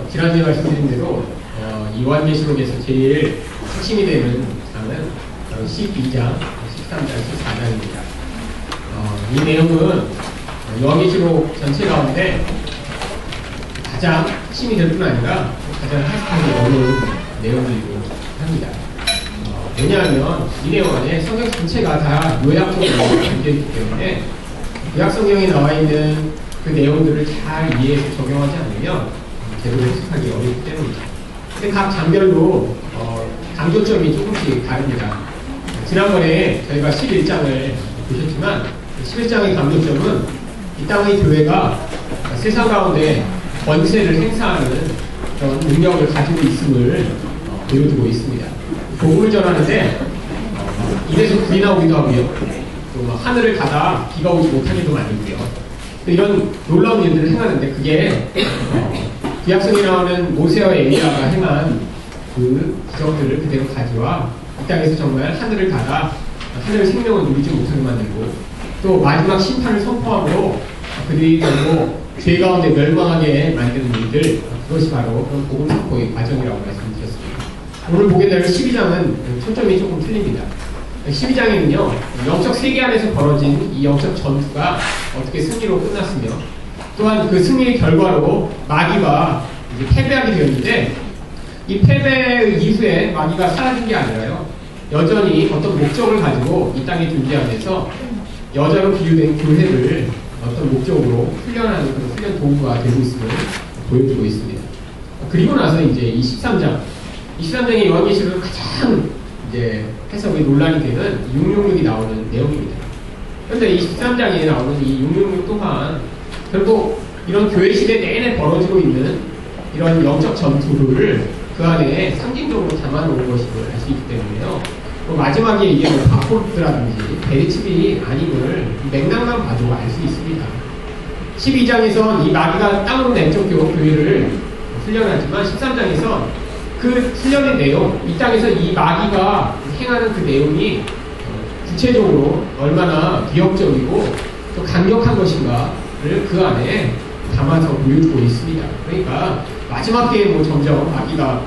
지난주에 말씀드린 대로 요한계시록에서 제일 핵심이 되는 장은 12장, 13장, 14장입니다. 이 내용은 요한계시록 전체 가운데 가장 핵심이 될 뿐 아니라 가장 해석하기 어려운 내용이기도 합니다. 왜냐하면 이 내용 안에 성경 전체가 다 요약적으로 담겨있기 때문에 구약성경에 나와 있는 그 내용들을 잘 이해해서 적용하지 않으면 제대로 해석하기 어렵기 때문입니다. 근데 각 장별로 강조점이 조금씩 다릅니다. 지난번에 저희가 11장을 보셨지만 11장의 강조점은 이 땅의 교회가 세상 가운데 권세를 행사하는 그런 능력을 가지고 있음을 보여주고 있습니다. 복음을 전하는데 입에서 불이 나오기도 하고요. 또 하늘을 닫아 비가 오지 못하게도 만들고요. 이런 놀라운 일들을 행하는데 그게 구약성에 나오는 모세와 엘리야가 행한 그 기적들을 그대로 가져와 이 땅에서 정말 하늘을 닫아 하늘의 생명을 누리지 못하게 만들고 또 마지막 심판을 선포하고 그들이 결국 죄 가운데 멸망하게 만드는 일들, 그것이 바로 그런 복음 선포의 과정이라고 말씀드렸습니다. 오늘 보게 될 12장은 초점이 조금 틀립니다. 12장에는요, 영적 세계 안에서 벌어진 이 영적 전투가 어떻게 승리로 끝났으며, 또한 그 승리의 결과로 마귀가 이제 패배하게 되었는데, 이 패배 이후에 마귀가 사라진 게 아니라요, 여전히 어떤 목적을 가지고 이 땅에 존재하면서 여자로 비유된 교회를 어떤 목적으로 훈련하는 그런 훈련 도구가 되고 있음을 보여주고 있습니다. 그리고 나서 이제 이 13장의 요한계시록은 가장 이제 해석이 논란이 되는 666이 나오는 내용입니다. 그런데 이 13장에 나오는 이 666 또한 결국 이런 교회 시대 내내 벌어지고 있는 이런 영적 전투를 그 안에 상징적으로 담아놓은 것임을 알 수 있기 때문에요. 마지막에 이게 바코드라든지 베리칩이 아님을 맥락만 봐도 알 수 있습니다. 12장에서 이 마귀가 땅으로 내적 교회를 훈련하지만 13장에서 그 훈련의 내용, 이 땅에서 이 마귀가 행하는 그 내용이 구체적으로 얼마나 위협적이고 또 강력한 것인가를 그 안에 담아서 보여주고 있습니다. 그러니까 마지막 때에 뭐 점점 마귀가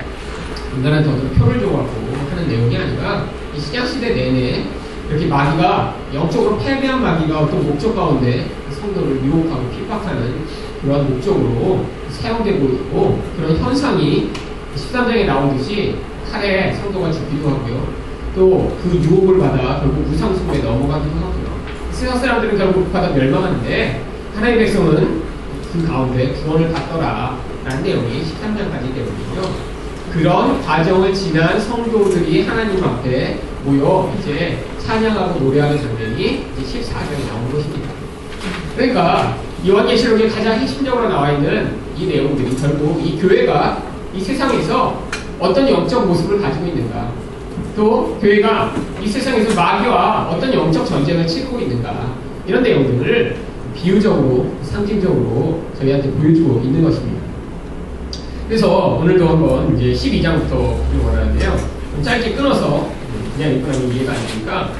인간한테 어떤 표를 줘갖고 하는 내용이 아니라 이 신약시대 내내 이렇게 마귀가 영적으로 패배한 마귀가 어떤 목적 가운데 성도를 유혹하고 핍박하는 그러한 목적으로 사용되고 있고 그런 현상이 13장에 나오듯이 칼에 성도가 죽기도 하고요. 또 그 유혹을 받아 결국 우상숭배에 넘어가기도 하고요. 세상 사람들은 결국 받아 멸망하는데 하나님의 백성은 그 가운데 구원을 받더라 라는 내용이 13장까지 되거든요. 그런 과정을 지난 성도들이 하나님 앞에 모여 이제 찬양하고 노래하는 장면이 이제 14장에 나온 것입니다. 그러니까 요한계시록에 가장 핵심적으로 나와 있는 이 내용들이 결국 이 교회가 이 세상에서 어떤 영적 모습을 가지고 있는가, 또 교회가 이 세상에서 마귀와 어떤 영적 전쟁을 치르고 있는가, 이런 내용들을 비유적으로, 상징적으로 저희한테 보여주고 있는 것입니다. 그래서 오늘도 한번 이제 12장부터 보려고 하는데요. 좀 짧게 끊어서 그냥 읽고나면 이해가 안 되니까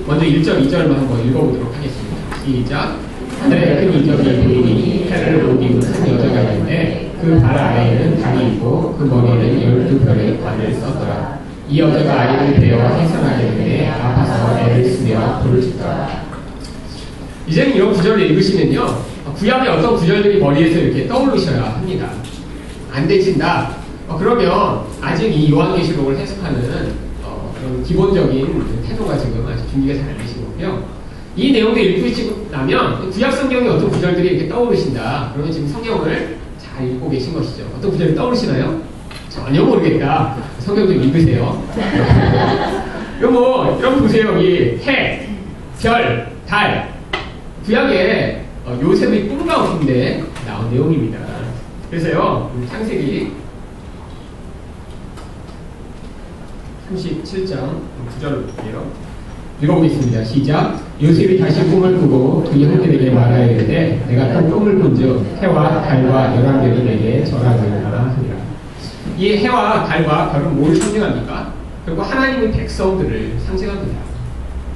먼저 1절, 2절만 한번 읽어보도록 하겠습니다. 시작. 하늘에 큰 이적이 보이니 해를 못 입은 한 여자가 있는데 그 발 아래에는 달이 있고 그 머리에는 12별의 관을 썼더라. 이 여자가 아이를 베어 해산하려는데 아파서 애를 쓰며 불을 짓더라. 이제는 이런 구절을 읽으시면요, 구약의 어떤 구절들이 머리에서 이렇게 떠오르셔야 합니다. 안 되신다. 그러면 아직 이 요한계시록을 해석하는 그런 기본적인 태도가 지금 아직 준비가 잘 안 되신 거고요. 이 내용을 읽으시고 나면 구약 성경에 어떤 구절들이 이렇게 떠오르신다. 그러면 지금 성경을 잘 읽고 계신 것이죠. 어떤 구절이 떠오르시나요? 전혀 모르겠다. 성경 좀 읽으세요. 여러분 보세요. 여기 해, 별, 달. 구약에 요셉의 꿈 가운데 나온 내용입니다. 그래서요, 창세기 37장 9절을 볼게요. 읽어보겠습니다. 시작. 요셉이 다시 꿈을 꾸고 그 형들에게 말하여 이르되 내가 또 꿈을 꾼즉 해와 달과 11별이 내게 절하리라 하니라. 이 해와 달과 별은 뭘 상징합니까? 그리고 하나님의 백성들을 상징합니다.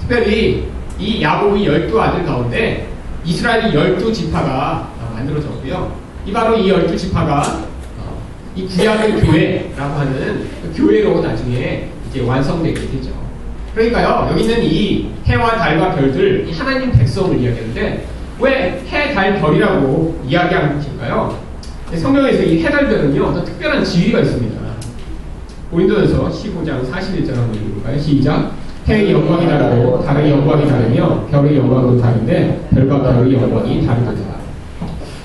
특별히 이 야곱의 12아들 가운데 이스라엘이 12지파가 만들어졌고요. 이 바로 이 12지파가 이 구약의 교회라고 하는 그 교회로 나중에 이제 완성되게 되죠. 그러니까요, 여기 있는 이 해와 달과 별들, 이 하나님 백성을 이야기하는데 왜 해, 달, 별이라고 이야기하는 것일까요? 성경에서 이 해, 달, 별은요, 어떤 특별한 지위가 있습니다. 고린도전서 15장 41절 한번 읽어볼까요? 시작. 해의 영광이 다르고 달의 영광이 다르며 별의 영광도 다른데 별과 별의 영광이 다르다.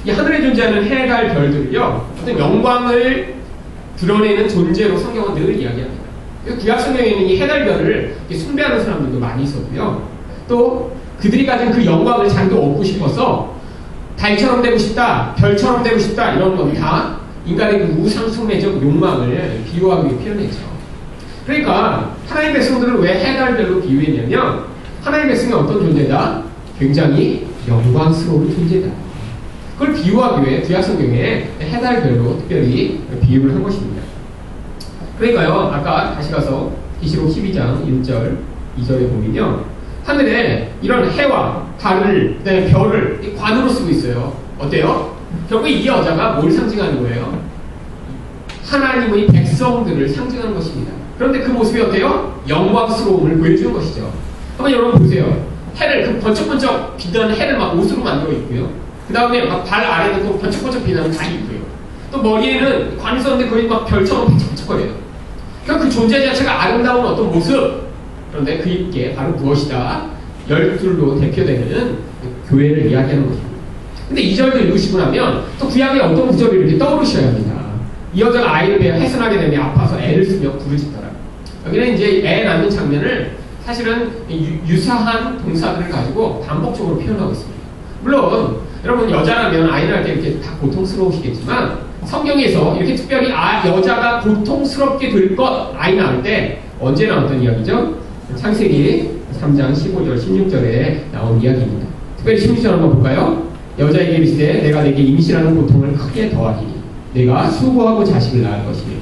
이 하늘에 존재하는 해, 달, 별들을요, 어떤 영광을 드러내는 존재로 성경은 늘 이야기합니다. 구약 성경에는 이 해, 달, 별을 숭배하는 사람들도 많이 있었고요. 또 그들이 가진 그 영광을 자기도 얻고 싶어서 달처럼 되고 싶다, 별처럼 되고 싶다, 이런 건 다 인간의 그 우상숭배적 욕망을 비유하기 위해 표현했죠. 그러니까 하나님의 백성들을 왜 해, 달, 별로 비유했냐면 하나님의 백성이 어떤 존재다? 굉장히 영광스러운 존재다. 그걸 비유하기 위해 구약 성경에 해, 달, 별로 특별히 비유를 한 것입니다. 그러니까요, 아까 다시 가서 계시록 12장 1절, 2절에 보면요, 하늘에 이런 해와 달을, 그다음에 별을 관으로 쓰고 있어요. 어때요? 결국 이 여자가 뭘 상징하는 거예요? 하나님의 백성들을 상징하는 것입니다. 그런데 그 모습이 어때요? 영광스러움을 보여주는 것이죠. 한번 여러분 보세요. 해를, 그 번쩍번쩍 빛나는 해를 막 옷으로 만들어 있고요. 그 다음에 막 발 아래는 또 번쩍번쩍 빛나는 달이 있고요. 또 머리에는 관이 썼는데 거의 막 별처럼 번쩍번쩍거려요. 그러니까 그 존재 자체가 아름다운 어떤 모습. 그런데 그 입게 바로 무엇이다? 열둘로 대표되는 교회를 이야기하는 것입니다. 근데 2절도 읽으시고 나면 또 구약의 어떤 구절이 이렇게 떠오르셔야 합니다. 이 여자가 아이를 배어 해산하게 되면 아파서 애를 쓰며 부르짖더라. 여기는 이제 애 낳는 장면을 사실은 유사한 동사들을 가지고 반복적으로 표현하고 있습니다. 물론 여러분 여자라면 아이 낳을 때 이렇게 다 고통스러우시겠지만 성경에서 이렇게 특별히 여자가 고통스럽게 될 것 아이 낳을 때 언제 나왔던 이야기죠? 창세기 3장 15절 16절에 나온 이야기입니다. 특별히 16절 한번 볼까요? 여자에게 이르시되 내가 내게 임신하는 고통을 크게 더하리니 내가 수고하고 자식을 낳을 것이니.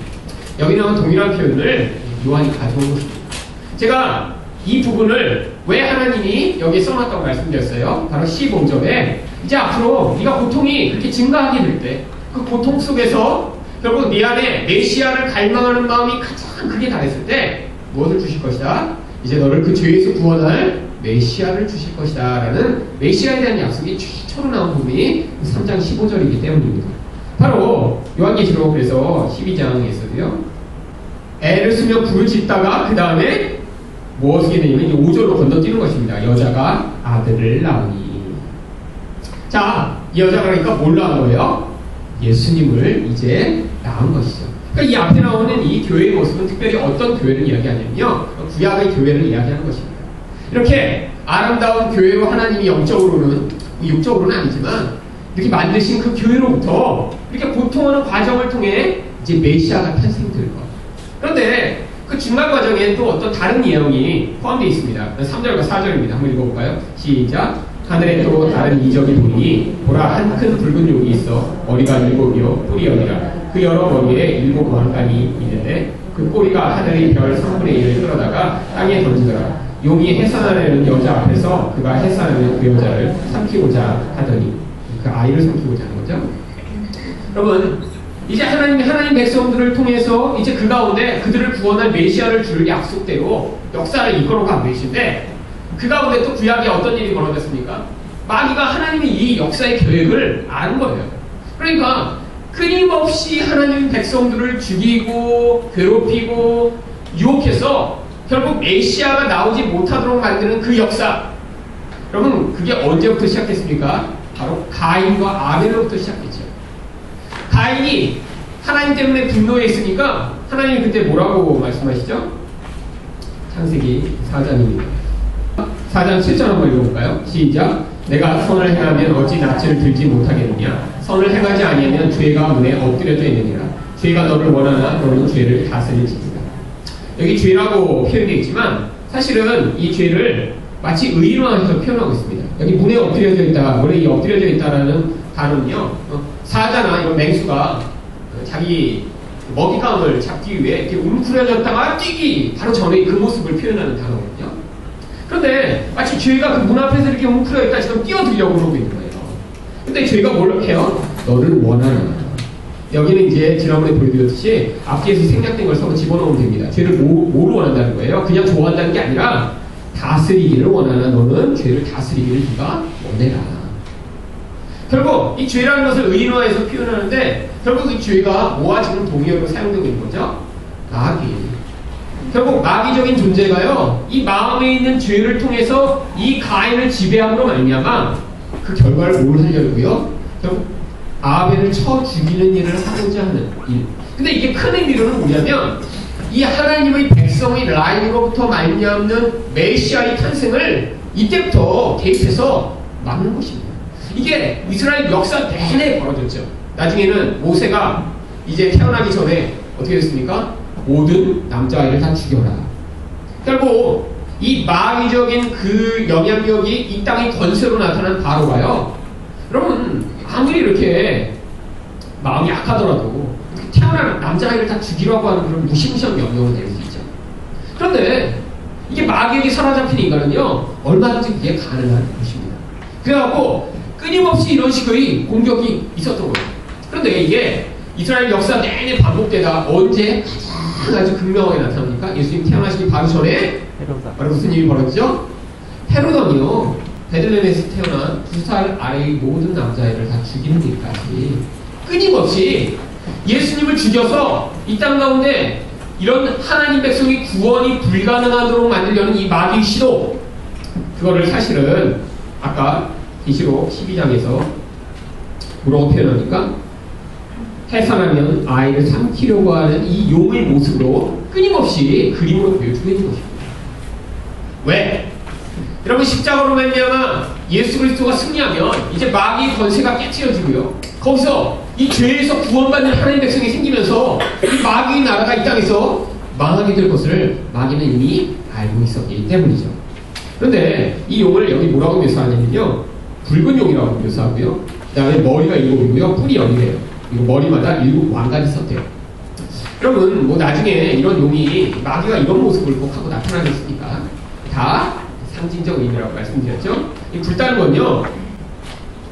여기 나온 동일한 표현을 요한이 가져온 것입니다. 제가 이 부분을 왜 하나님이 여기에 써놨다고 말씀드렸어요? 바로 15절에 이제 앞으로 네가 고통이 그렇게 증가하게 될 때 그 고통 속에서 결국 네 안에 메시아를 갈망하는 마음이 가장 크게 달했을 때 무엇을 주실 것이다? 이제 너를 그 죄에서 구원할 메시아를 주실 것이다 라는 메시아에 대한 약속이 최초로 나온 부분이 3장 15절이기 때문입니다. 바로 요한계시록 그래서 12장에서도요, 애를 쓰며 부르짖다가 그 다음에 무엇이 되냐면 5절로 건너뛰는 것입니다. 여자가 아들을 낳으니. 자, 이 여자가 그러니까 뭘 낳은 거예요? 예수님을 이제 낳은 것이죠. 그러니까 이 앞에 나오는 이 교회의 모습은 특별히 어떤 교회를 이야기하냐면요, 구약의 교회를 이야기하는 것입니다. 이렇게 아름다운 교회로 하나님이 영적으로는, 육적으로는 아니지만 이렇게 만드신 그 교회로부터 이렇게 고통하는 과정을 통해 이제 메시아가 탄생될 것. 그런데 그 중간 과정에 또 어떤 다른 내용이 포함되어 있습니다. 3절과 4절입니다. 한번 읽어볼까요? 시작. 하늘에 또 다른 이적이 보니 보라 한 큰 붉은 용이 있어 머리가 7이요 뿔이 0이라 그 여러 머리에 7 왕관이 있는데 그 꼬리가 하늘의 별 3분의 1을 끌어다가 땅에 던지더라. 용이 해산하려는 여자 앞에서 그가 해산하는 그 여자를 삼키고자 하더니 그 아이를 삼키고자 하는 거죠. 여러분, 이제 하나님 백성들을 통해서 이제 그 가운데 그들을 구원할 메시아를 줄 약속대로 역사를 이끌어가고 계신데 그 가운데 또 구약에 어떤 일이 벌어졌습니까? 마귀가 하나님의 이 역사의 계획을 아는 거예요. 그러니까 끊임없이 하나님 백성들을 죽이고 괴롭히고 유혹해서 결국 메시아가 나오지 못하도록 만드는 그 역사. 여러분, 그게 언제부터 시작했습니까? 바로 가인과 아벨로부터 시작했죠. 가인이 하나님 때문에 분노했으니까 하나님이 그때 뭐라고 말씀하시죠? 창세기 4장입니다. 4장 7절 한번 읽어볼까요? 시작. 내가 선을 행하면 어찌 낯을 들지 못하겠느냐? 선을 행하지 아니하면 죄가 문에 엎드려져 있느니라. 죄가 너를 원하나 너는 죄를 다스릴지니라. 여기 죄라고 표현되어 있지만 사실은 이 죄를 마치 의인화해서 표현하고 있습니다. 여기 문에 엎드려져 있다, 문에 이 엎드려져 있다라는 단어는요, 사자나 이런 맹수가 자기 먹잇감을 잡기 위해 이렇게 웅크려졌다가 뛰기 바로 전에 그 모습을 표현하는 단어거든요. 그런데 마치 죄가 그 문 앞에서 이렇게 웅크려 있다 지금 뛰어들려고 그러고 있는 거예요. 근데 죄가 뭘 해요? 너를 원하나. 여기는 이제 지난번에 보여드렸듯이 앞뒤에서 생략된 걸 서로 집어넣으면 됩니다. 죄를 뭐로 원한다는 거예요? 그냥 좋아한다는 게 아니라 다스리기를 원하나 너는 죄를 다스리기를 네가 원해라. 결국 이 죄라는 것을 의인화해서 표현하는데 결국 이 죄가 뭐와 지금 동의어로 사용되고 있는 거죠? 마귀. 결국 마귀적인 존재가요, 이 마음에 있는 죄를 통해서 이 가인을 지배함으로 말미암아 그 결과를 뭘 하려고요? 결국 아벨을 쳐 죽이는 일을 하고자 하는 일. 근데 이게 큰 의미로는 뭐냐면 이 하나님의 백성의 라인으로부터 말미암는 메시아의 탄생을 이때부터 개입해서 막는 것입니다. 이게 이스라엘 역사 내내 벌어졌죠. 나중에는 모세가 이제 태어나기 전에 어떻게 됐습니까? 모든 남자아이를 다 죽여라. 결국 이 마귀적인 그 영향력이 이 땅의 권세로 나타난 바로가요, 여러분 아무리 이렇게 마음이 약하더라도 태어나는 남자아이를 다 죽이라고 하는 그런 무시무시한 명령을 내릴 수 있죠. 그런데 이게 마귀에게 사로잡힌 인간은요, 얼마든지 그게 가능한 것입니다. 그래갖고 끊임없이 이런 식의 공격이 있었던 거예요. 그런데 이게 이스라엘 역사 내내 반복되다 언제 가장 아주 극명하게 나타납니까? 예수님 태어나시기 바로 전에 바로 무슨 일이 벌어지죠? 헤로던이요, 베들레헴에서 태어난 2살 아래의 모든 남자애를 다 죽이는 일까지 끊임없이 예수님을 죽여서 이 땅 가운데 이런 하나님 백성의 구원이 불가능하도록 만들려는 이 마귀의 시도, 그거를 사실은 아까 계시록 12장에서 뭐라고 표현합니까? 해산하면 아이를 삼키려고 하는 이 용의 모습으로 끊임없이 그림으로 보여주고 있는 것입니다. 왜? 여러분 십자가로 말미암아 예수 그리스도가 승리하면 이제 마귀의 권세가 깨트려지고요, 거기서 이 죄에서 구원받는 하나님 백성이 생기면서 이 마귀의 나라가 이 땅에서 망하게 될 것을 마귀는 이미 알고 있었기 때문이죠. 그런데 이 용을 여기 뭐라고 묘사하냐면요, 붉은 용이라고 묘사하고요, 그 다음에 머리가 7이고요 뿔이 0이래요. 이거 머리마다 7왕관이 있었대요. 여러분 뭐 나중에 이런 용이 마귀가 이런 모습을 꼭 하고 나타나겠습니까? 다 상징적 의미라고 말씀드렸죠. 이 불다는 건요,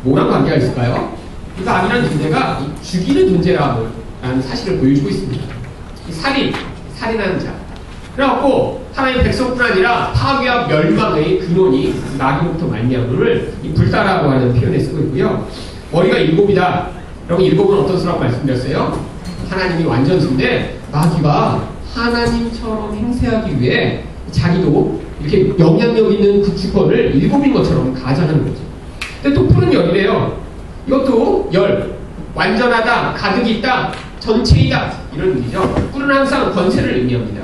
뭐랑 관계가 있을까요? 이 마귀라는 존재가 죽이는 존재라는 사실을 보여주고 있습니다. 이 살인하는 자. 그래갖고 하나님 백성뿐 아니라 파괴와 멸망의 근원이 마귀로부터 말미암음을 이 불다라고 하는 표현에 쓰고 있고요. 머리가 7이다. 여러분 7은 어떤 수라고 말씀드렸어요? 하나님이 완전수인데 마귀가 하나님처럼 행세하기 위해 자기도 이렇게 영향력 있는 그 주권을 7인 것처럼 가장하는 거죠. 근데 또 뿔은 10이래요. 이것도 완전하다, 가득이 있다, 전체이다, 이런 의미죠. 뿔은 항상 권세를 의미합니다.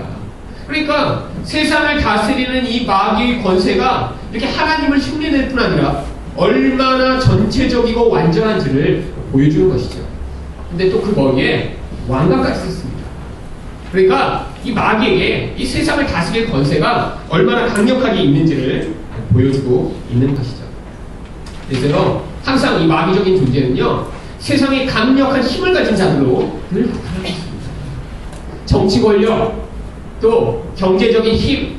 그러니까 세상을 다스리는 이 마귀의 권세가 이렇게 하나님을 흉내낼 뿐 아니라 얼마나 전체적이고 완전한지를 보여주는 것이죠. 근데 또 그 머리에 왕관까지 썼습니다. 그러니까 이 마귀에게 이 세상을 다스릴 권세가 얼마나 강력하게 있는지를 보여주고 있는 것이죠. 그래서 항상 이 마귀적인 존재는요, 세상에 강력한 힘을 가진 자들로 늘 나타나고 있습니다. 정치 권력, 또 경제적인 힘,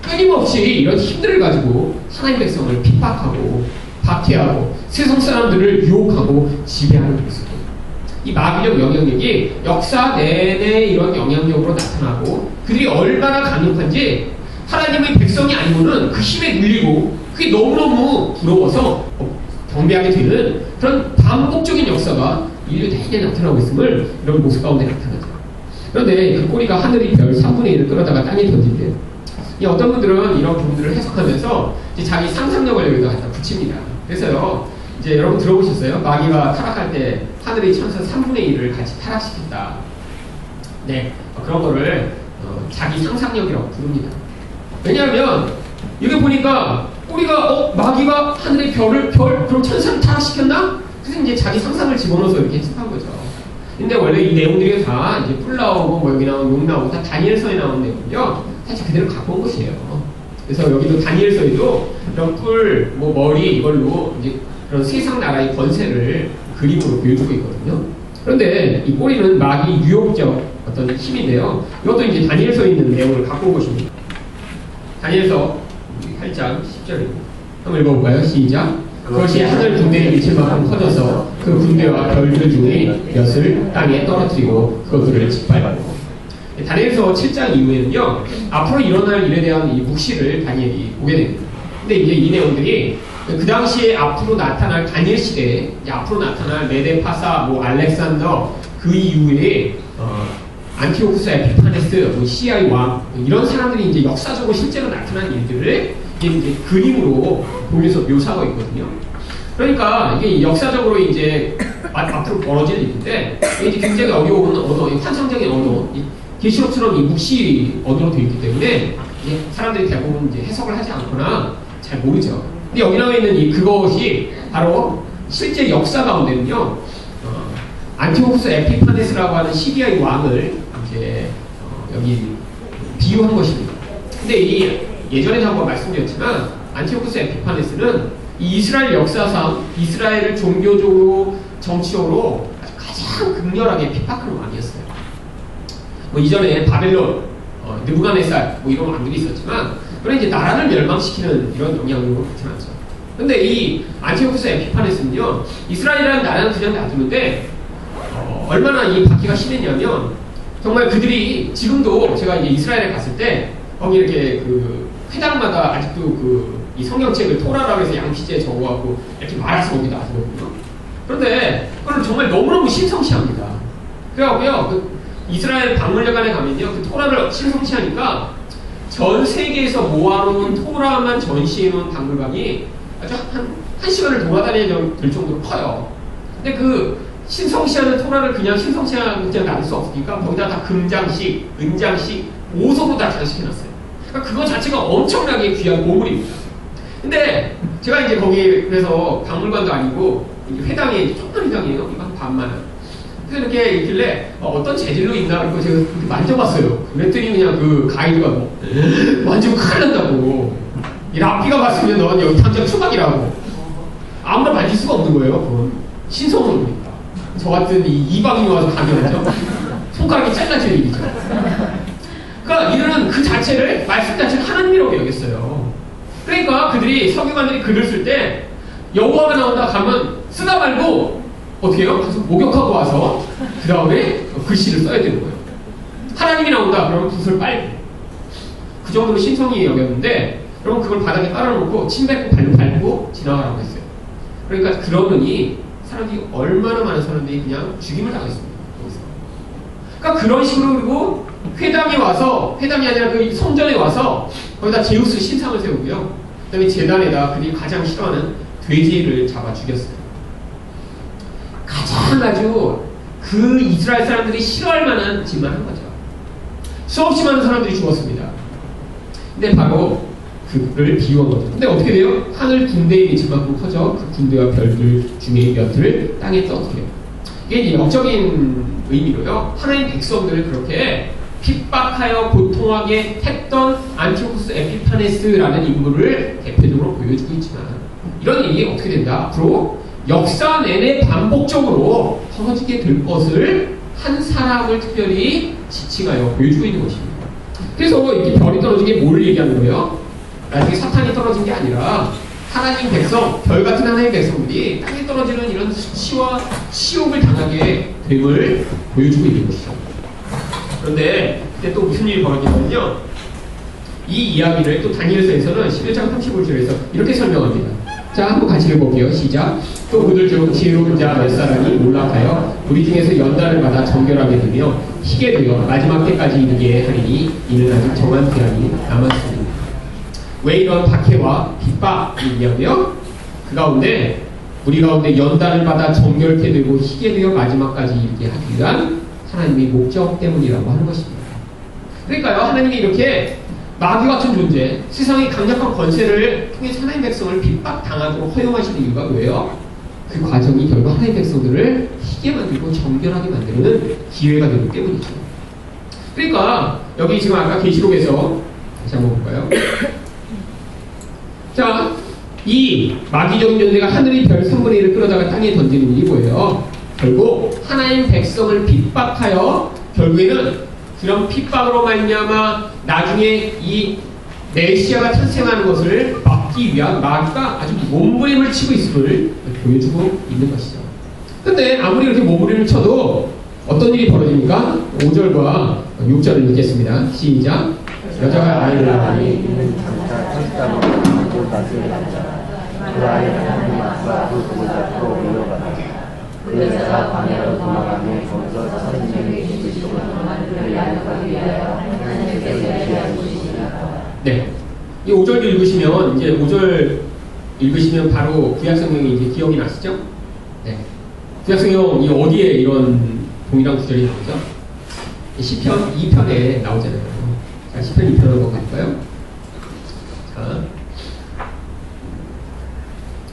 끊임없이 이런 힘들을 가지고 하나님 백성을 핍박하고 박해하고 세상 사람들을 유혹하고 지배하는 모습. 이 마귀적 영향력이 역사 내내 이런 영향력으로 나타나고 그들이 얼마나 강력한지 하나님의 백성이 아니고는 그 힘에 눌리고 그게 너무너무 부러워서 경배하게 되는 그런 반복적인 역사가 인류 내내 나타나고 있음을 이런 모습 가운데 나타나죠. 그런데 그 꼬리가 하늘의 별 3분의 1을 끌어다가 땅에 던진대요. 어떤 분들은 이런 부분들을 해석하면서 이제 자기 상상력을 여기다 갖다 붙입니다. 그래서요, 이제 여러분 들어보셨어요? 마귀가 타락할 때 하늘의 천사 3분의 1을 같이 타락시켰다. 네, 그런 거를 자기 상상력이라고 부릅니다. 왜냐하면 여기 보니까 우리가 마귀가 하늘의 그럼 천사를 타락시켰나? 그래서 이제 자기 상상을 집어넣어서 이렇게 해석한 거죠. 근데 원래 이 내용들이 다 이제 뿔 나오고 뭐 여기 나오고 용 나오고 다 다니엘서에 나오는 내용은요, 사실 그대로 갖고 온 것이에요. 그래서 여기도 다니엘서에도 이런 뿔, 뭐 머리 이걸로 이제 그런 세상 나라의 권세를 그림으로 보여주고 있거든요. 그런데 이 꼬리는 마귀 유혹적 어떤 힘인데요. 이것도 이제 다니엘서에 있는 내용을 갖고 온 것입니다. 다니엘서 8장 10절입니다. 한번 읽어볼까요? 시작. 그것이 하늘 군대에 미칠 만큼 커져서 그 군대와 별들 중에 몇을 땅에 떨어뜨리고 그것들을 짓밟고. 다니엘서 7장 이후에는요, 앞으로 일어날 일에 대한 이 묵시를 다니엘이 보게 됩니다. 근데 이제 이 내용들이 그 당시에 앞으로 나타날 다니엘 시대에 앞으로 나타날 메데파사, 알렉산더, 그 이후에 안티오쿠스 에피파네스, 시리아의 왕, 이런 사람들이 이제 역사적으로 실제로 나타난 일들을 이제 그림으로 보면서 묘사하고 있거든요. 그러니까 이게 역사적으로 이제 앞으로 벌어질 일인데, 이게 이제 굉장히 어려운 언어, 환상적인 언어, 계시록처럼 이 묵시 언어로 되어 있기 때문에 이제 사람들이 대부분 이제 해석을 하지 않거나 잘 모르죠. 근데 여기 나와 있는 그것이 바로 실제 역사 가운데는요, 안티오쿠스 에피파네스라고 하는 시리아의 왕을 이제 여기 비유한 것입니다. 근데 이 예전에도 한번 말씀드렸지만 안티오쿠스 에피파네스는 이 이스라엘 역사상 이스라엘을 종교적으로 정치적으로 가장 극렬하게 핍박하는 왕이었어요. 이전에 바벨론, 느부갓네살 이런 왕들이 있었지만, 그런 이제 나라를 멸망시키는 이런 영향력으로 나타났죠. 근데 이 안티오쿠스 에피파네스는요, 이스라엘이라는 나라는 그냥 놔두는데 얼마나 이 박해가 심했냐면, 정말 그들이 지금도 제가 이제 이스라엘에 갔을 때 거기 이렇게 그 회당마다 아직도 이 성경책을 토라라고 해서 양피지에 적어갖고 이렇게 말아서 거기 놔두거든요. 그런데 그걸 정말 너무너무 신성시합니다. 그래갖고요, 이스라엘 박물관에 가면요, 그 토라를 신성시하니까 전 세계에서 모아놓은 토라만 전시해놓은 박물관이 아주 한 시간을 돌아다녀야 될 정도로 커요. 근데 그 신성시하는 토라를 그냥 신성시하는 그냥 놔둘 수 없으니까 거기다 다 금장식, 은장식, 보석으로 다 장식해놨어요. 그러니까 그거 자체가 엄청나게 귀한 보물입니다. 근데 제가 이제 거기 그래서 박물관도 아니고 회당에 조그만 회당이에요. 이거 한 반만. 그래서 이렇게 있길래 어떤 재질로 있나 그리고 제가 그렇게 만져봤어요. 그랬더니 그냥 그 가이드가 만지면 큰일 난다고. 이 랍비가 봤으면 넌 여기 당장 추박이라고. 아무나 만질 수가 없는 거예요. 그건 신성으로니까. 저 같은 이방인이 와서 가면하죠. 손가락이 잘라질 일이죠. 그러니까 이들은 그 자체를 말씀 자체를 하나님이라고 여겼어요. 그러니까 그들이 서기관들이 글을 쓸 때 여호와가 나온다 가면 쓰다 말고 어떻게 해요? 가서 목욕하고 와서 그 다음에 글씨를 써야 되는 거예요. 하나님이 나온다 그러면 붓을 빨고. 그 정도로 신성이 여겼는데 그럼 그걸 바닥에 깔아놓고 침 뱉고 발로 밟고 지나가라고 했어요. 그러니까 그러느니 사람들이 얼마나 많은 사람들이 그냥 죽임을 당했습니다. 거기서. 그러니까 그런 식으로 그리고 회당에 와서, 회당이 아니라 그 성전에 와서 거기다 제우스 신상을 세우고요. 그 다음에 제단에다 그들이 가장 싫어하는 돼지를 잡아 죽였어요. 가장 아주 그 이스라엘 사람들이 싫어할 만한 짓만 한 거죠. 수없이 많은 사람들이 죽었습니다. 근데 바로 그를 비유한 거죠. 근데 어떻게 돼요? 하늘 군대에 미칠 만큼 커져 그 군대와 별들 중에 몇을 땅에 떠들어요. 이게 이제 영적인 의미로요. 하나님 백성들을 그렇게 핍박하여 고통하게 했던 안티오쿠스 에피파네스라는 인물을 대표적으로 보여주고 있지만, 이런 일이 어떻게 된다? 앞으로 역사 내내 반복적으로 벌어지게 될 것을 한 사람을 특별히 지칭하여 보여주고 있는 것입니다. 그래서 이렇게 별이 떨어진 게 뭘 얘기하는 거예요? 나중에 사탄이 떨어진 게 아니라 하나님 백성, 별 같은 하나님 백성들이 땅에 떨어지는 이런 수치와 치욕을 당하게 됨을 보여주고 있는 것이죠. 그런데 그때 또 무슨 일이 벌어지냐면요, 이 이야기를 또 다니엘서에서는 11장 35절에서 이렇게 설명합니다. 자, 한번 같이 읽어볼게요. 시작. 또 그들 중 지혜로운 자 몇 사람이 올라가여 우리 중에서 연단을 받아 정결하게 되며 희게 되어 마지막 때까지 이르게 하리니 이는 아직 정한 기한이 남았습니다. 왜 이런 박해와 핍박이 있냐고요? 그 가운데 우리 가운데 연단을 받아 정결케 되고 희게 되어 마지막까지 이르게 하기 위한 하나님의 목적 때문이라고 하는 것입니다. 그러니까요, 하나님이 이렇게 마귀 같은 존재, 세상의 강력한 권세를 통해서 하나님 백성을 핍박당하도록 허용하시는 이유가 뭐예요? 그 과정이 결국 하나님 백성들을 희게 만들고 정결하게 만드는 기회가 되기 때문이죠. 그러니까 여기 지금 아까 계시록에서 다시 한번 볼까요? 자, 이 마귀적인 존재가 하늘의 별 3분의 1을 끌어다가 땅에 던지는 일이 뭐예요? 결국 하나님 백성을 핍박하여 결국에는 그런 핍박으로 말미암아 나중에 이 메시아가 탄생하는 것을 막기 막기 위한 마귀가 아주 몸부림을 치고 있음을 보여주고 있는 것이죠. 근데 아무리 그렇게 몸부림을 쳐도 어떤 일이 벌어집니까? 5절과 6절을 읽겠습니다. 시작. 여자가 아이를 낳으니 이는 장차 천사로 하고 다스릴 남자. 그 아이는 하나님 앞과 그 보호자로 밀려가다. 그 여자가 광야로 도망하며 거기서 40년이 있을 동안 그를 양육하기 위하여 하나님께서 기한 곳이니라. 네. 이 5절 읽으시면, 이제 5절 읽으시면 바로 구약성경이 이제 기억이 나시죠? 네. 구약성경이 어디에 이런 동일한 구절이 나오죠? 시편 2편에 나오잖아요. 자, 시편 2편을 한번 볼까요? 자,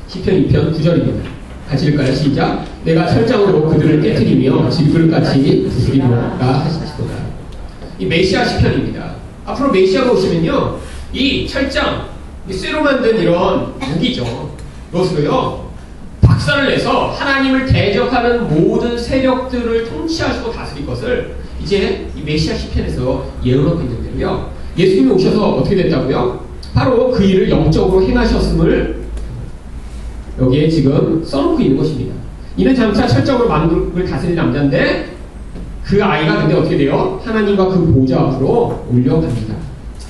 시편 2편 9절입니다. 같이 읽을까요? 시작. 내가 철장으로 그들을 깨뜨리며 질그릇같이 부수리로가 하시도다. 이 메시아 시편입니다. 앞으로 메시아가 오시면요, 이 철장, 이 쇠로 만든 이런 무기죠. 이것으로요, 박살을 내서 하나님을 대적하는 모든 세력들을 통치하시고 다스릴 것을 이제 이 메시아 시편에서 예언하고 있는데요. 예수님이 오셔서 어떻게 됐다고요? 바로 그 일을 영적으로 행하셨음을 여기에 지금 써놓고 있는 것입니다. 이는 장차 철저으로 만국을 다스릴 남자인데 그 아이가 근데 어떻게 돼요? 하나님과 그 보좌 앞으로 올려갑니다.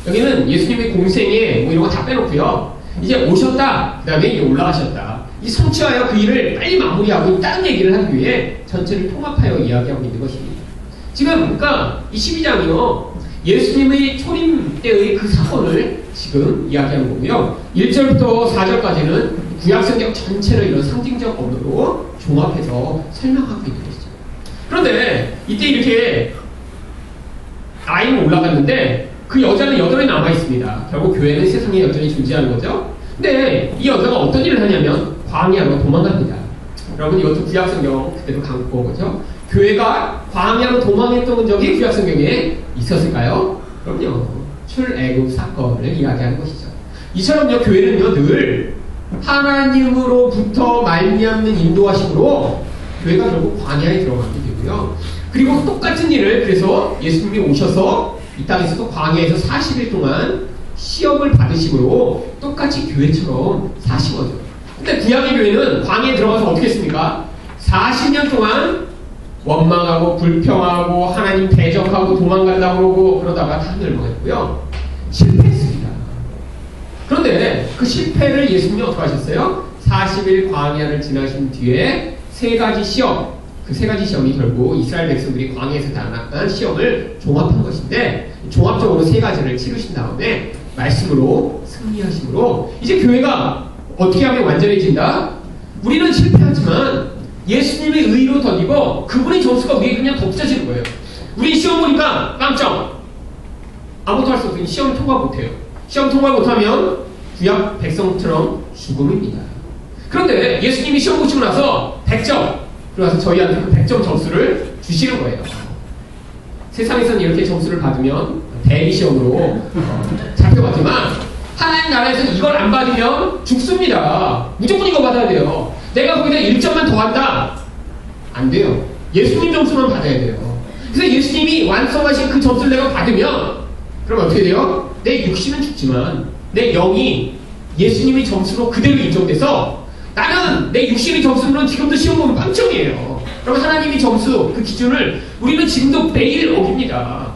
여기는 예수님의 공생에 뭐 이런 거 다 빼놓고요. 이제 오셨다. 그 다음에 이제 올라가셨다. 이 성취하여 그 일을 빨리 마무리하고 다른 얘기를 하기 위해 전체를 통합하여 이야기하고 있는 것입니다. 지금 그러니까 이 12장이요. 예수님의 초림 때의 그 사건을 지금 이야기하는 거고요. 1절부터 4절까지는 구약성경 전체를 이런 상징적 언어로 종합해서 설명하고 있는 것이죠. 그런데 이때 이렇게 아이는 올라갔는데 그 여자는 여전히 남아있습니다. 결국 교회는 세상에 여전히 존재하는 거죠. 근데 이 여자가 어떤 일을 하냐면 광야로 도망갑니다. 여러분 이것도 구약성경 그때도 갖고 온 거죠. 교회가 광야로 도망했던 적이 구약성경에 있었을까요? 그럼요. 출애굽 사건을 이야기하는 것이죠. 이처럼요 교회는요 늘 하나님으로부터 말미암는 인도하심으로 교회가 결국 광야에 들어가게 되고요. 그리고 똑같은 일을 그래서 예수님이 오셔서 이 땅에서도 광야에서 40일 동안 시험을 받으심으로 똑같이 교회처럼 사신 거죠. 근데 구약의 교회는 광야에 들어가서 어떻게 했습니까? 40년 동안 원망하고 불평하고 하나님 대적하고 도망간다고 그러고 그러다가 다 멸망했고요. 실패했습니다. 그런데 그 실패를 예수님이 어떻게 하셨어요? 40일 광야를 지나신 뒤에 세 가지 시험, 그 세 가지 시험이 결국 이스라엘 백성들이 광야에서 당한 시험을 종합한 것인데 종합적으로 세 가지를 치르신 다음에 말씀으로 승리하심으로 이제 교회가 어떻게 하면 완전해진다? 우리는 실패하지만 예수님의 의로 덧입어 그분의 점수가 위에 그냥 덧붙여지는 거예요. 우리 시험 보니까 빵점. 아무것도 할 수 없으니 시험 통과 못해요. 시험 통과 못하면 구약 백성처럼 죽음입니다. 그런데 예수님이 시험 보시고 나서 100점. 그래서 저희한테 그 100점 점수를 주시는 거예요. 세상에서는 이렇게 점수를 받으면 대리시험으로 잡혀가지만 하나님 나라에서는 이걸 안 받으면 죽습니다. 무조건 이거 받아야 돼요. 내가 거기다 1점만 더한다? 안 돼요. 예수님 점수만 받아야 돼요. 그래서 예수님이 완성하신 그 점수를 내가 받으면 그럼 어떻게 돼요? 내 육신은 죽지만 내 영이 예수님의 점수로 그대로 인정돼서 나는 내 육신의 점수는 지금도 시험 보면 빵점이에요. 그럼 하나님의 점수, 그 기준을 우리는 지금도 매일 어깁니다.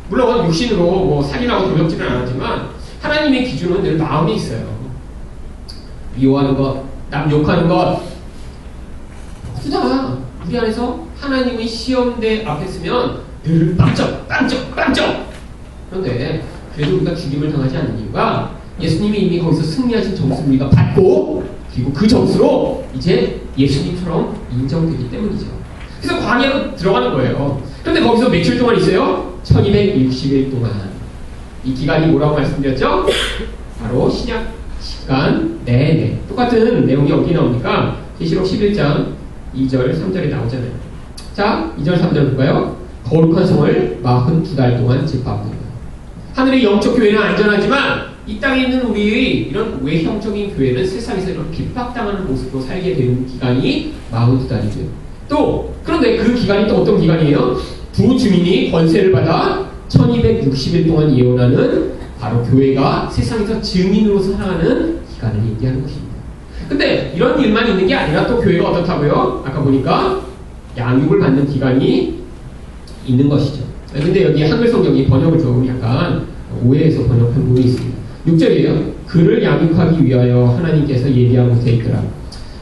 물론 육신으로 뭐 살인하고 도둑질은 안 하지만 하나님의 기준은 늘 마음에 있어요. 미워하는 것, 남 욕하는 것 모두 우리 안에서 하나님의 시험대 앞에 서면 늘 빵점, 빵점, 빵점. 그런데 그래도 우리가 죽임을 당하지 않는 이유가 예수님이 이미 거기서 승리하신 점수를 우리가 받고 그리고 그 점수로 이제 예수님처럼 인정되기 때문이죠. 그래서 광야로 들어가는 거예요. 그런데 거기서 며칠 동안 있어요? 1260일 동안. 이 기간이 뭐라고 말씀드렸죠? 바로 신약 시간 내내. 똑같은 내용이 어디 나옵니까? 계시록 11장 2절 3절에 나오잖아요. 자, 2절 3절 볼까요? 거룩한 성을 42달 동안 집합합니다. 하늘의 영적 교회는 안전하지만 이 땅에 있는 우리의 이런 외형적인 교회는 세상에서 이런 핍박당하는 모습으로 살게 되는 기간이 42달이죠. 또 그런데 그 기간이 또 어떤 기간이에요? 두 주민이 권세를 받아 1260일 동안 예언하는 바로 교회가 세상에서 증인으로 살아가는 기간을 얘기하는 것입니다. 근데 이런 일만 있는 게 아니라 또 교회가 어떻다고요? 아까 보니까 양육을 받는 기간이 있는 것이죠. 근데 여기 한글 성경이 번역을 좀 약간 오해해서 번역한 부분이 있습니다. 6절이에요. 그를 양육하기 위하여 하나님께서 예비한 곳에 있더라.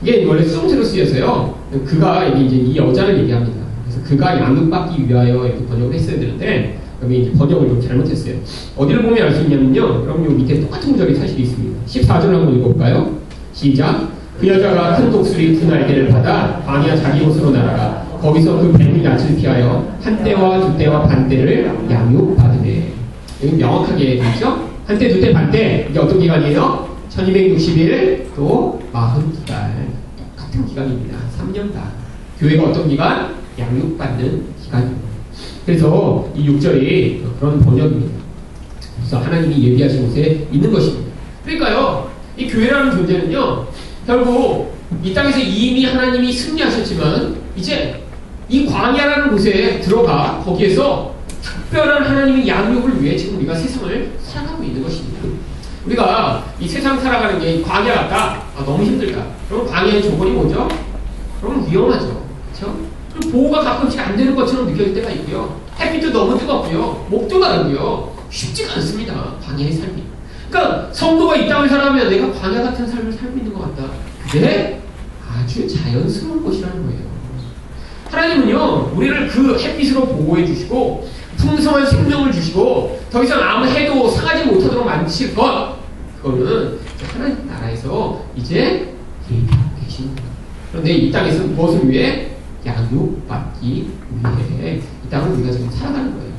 이게 원래 수동태로 쓰여서요. 그가 여기 이제 이 여자를 얘기합니다. 그래서 그가 양육받기 위하여 이렇게 번역을 했어야 되는데 여기 이제 번역을 좀 잘못했어요. 어디를 보면 알 수 있냐면요. 그럼 요 밑에 똑같은 구절이 사실 있습니다. 14절을 한번 읽어볼까요? 시작. 그 여자가 큰 독수리 두 날개를 받아 광야 자기 곳으로 날아가 거기서 그 뱀의 낯을 피하여 한 때와 두 때와 반 때를 양육받으네. 여기 명확하게 되죠? 한 때, 두 때, 반 때. 이게 어떤 기간이에요? 1260일 또 42달. 같은 기간입니다. 3년간. 교회가 어떤 기간? 양육받는 기간입니다. 그래서 이 6절이 그런 번역입니다. 그래서 하나님이 예비하신 곳에 있는 것입니다. 그러니까요, 이 교회라는 존재는요, 결국 이 땅에서 이미 하나님이 승리하셨지만 이제 이 광야라는 곳에 들어가 거기에서 특별한 하나님의 양육을 위해 지금 우리가 세상을 살아가고 있는 것입니다. 우리가 이 세상 살아가는 게 광야 같다? 너무 힘들다. 그럼 광야의 조건이 뭐죠? 그럼 위험하죠. 그렇죠? 그리고 보호가 가끔씩 안 되는 것처럼 느껴질 때가 있고요. 햇빛도 너무 뜨겁고요. 목도 다르고요. 쉽지가 않습니다. 광야의 삶이. 그러니까 성도가 이 땅을 살아가면 내가 광야 같은 삶을 살고 있는 것 같다. 그게 아주 자연스러운 것이라는 거예요. 하나님은요, 우리를 그 햇빛으로 보호해 주시고 풍성한 생명을 주시고 더 이상 아무 해도 상하지 못하도록 만드실 것, 그거는 하나님 나라에서 이제 예비하고 계십니다. 그런데 이 땅에서 무엇을 위해? 양육받기 위해 이 땅을 우리가 지금 살아가는 거예요.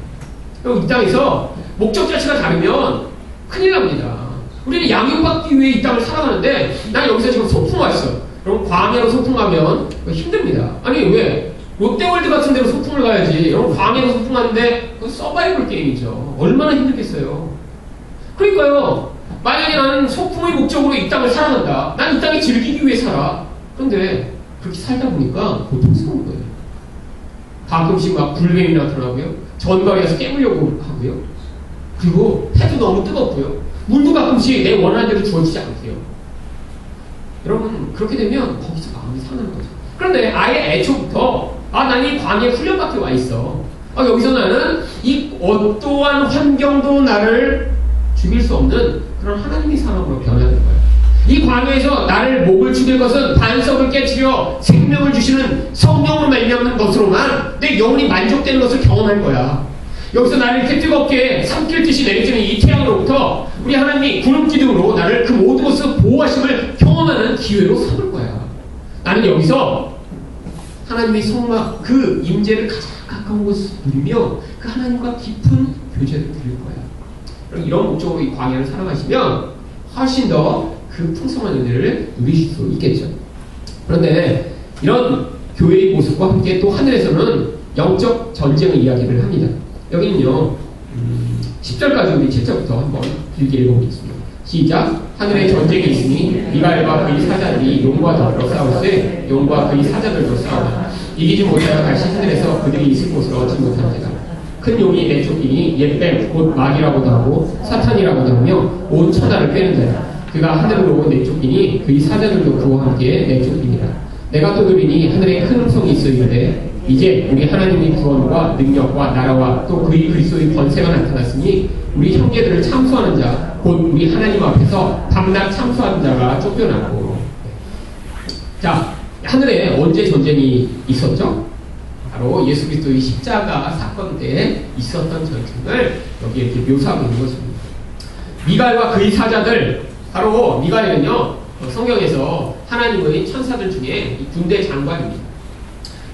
그리고 이 땅에서 목적 자체가 다르면 큰일 납니다. 우리는 양육받기 위해 이 땅을 살아가는데 난 여기서 지금 소풍 왔어. 그럼 광야로 소풍 가면 힘듭니다. 아니 왜? 롯데월드 같은 데로 소풍을 가야지. 그럼 광야로 소풍 가는데 그건 서바이벌 게임이죠. 얼마나 힘들겠어요. 그러니까요, 만약에 나는 소풍의 목적으로 이 땅을 살아간다. 난 이 땅을 즐기기 위해 살아. 그런데 그렇게 살다 보니까 고통스러운 거예요. 가끔씩 막 불뱀이 나타나고요. 전갈이라서 깨물려고 하고요. 그리고 해도 너무 뜨겁고요. 물도 가끔씩 내 원하는 대로 주어지지 않고요. 여러분, 그렇게 되면 거기서 마음이 상하는 거죠. 그런데 아예 애초부터 난 이 광야에 훈련받게 와 있어. 여기서 나는 이 어떠한 환경도 나를 죽일 수 없는 그런 하나님의 사람으로 변하는 거예요. 이 광야에서 나를 목을 죽일 것은 반석을 깨트려 생명을 주시는 성령으로 말미암는 것으로만 내 영혼이 만족되는 것을 경험할 거야. 여기서 나를 이렇게 뜨겁게 삼킬 듯이 내리쬐는 이 태양으로부터 우리 하나님이 구름 기둥으로 나를 그 모든 것을 보호하심을 경험하는 기회로 삼을 거야. 나는 여기서 하나님의 성막 그 임재를 가장 가까운 곳을 누리며 그 하나님과 깊은 교제를 드릴 거야. 그럼 이런 목적으로 이 광야를 살아가시면 훨씬 더 그 풍성한 은혜를 누리실 수 있겠죠. 그런데 이런 교회의 모습과 함께 또 하늘에서는 영적 전쟁의 이야기를 합니다. 여기는요, 10절까지 우리 7절부터 한번 길게 읽어보겠습니다. 시작. 하늘에 전쟁이 있으니 미가엘과 그의 사자들이 용과 더불어 싸울세 용과 그의 사자들도 싸우나 이기지 못하여 다시 하늘에서 그들이 있을 곳을 얻지 못한대다. 큰 용이 내쫓기니 옛뱀 곧 마귀라고도 하고 사탄이라고도 하며 온 천하를 빼는다. 그가 하늘로 내쫓기니 그의 사자들도 그와 함께 내쫓기니라. 내가 또 들으니 하늘에 큰 음성이 있으리되 이제 우리 하나님의 구원과 능력과 나라와 또 그의 그리스도의 권세가 나타났으니 우리 형제들을 참수하는 자 곧 우리 하나님 앞에서 밤낮 참수하는 자가 쫓겨나고. 자, 하늘에 언제 전쟁이 있었죠? 바로 예수 그리스도의 십자가 사건 때 있었던 전쟁을 여기 이렇게 묘사하고 있는 것입니다. 미가엘과 그의 사자들, 바로 미가엘은요, 성경에서 하나님의 천사들 중에 군대 장관입니다.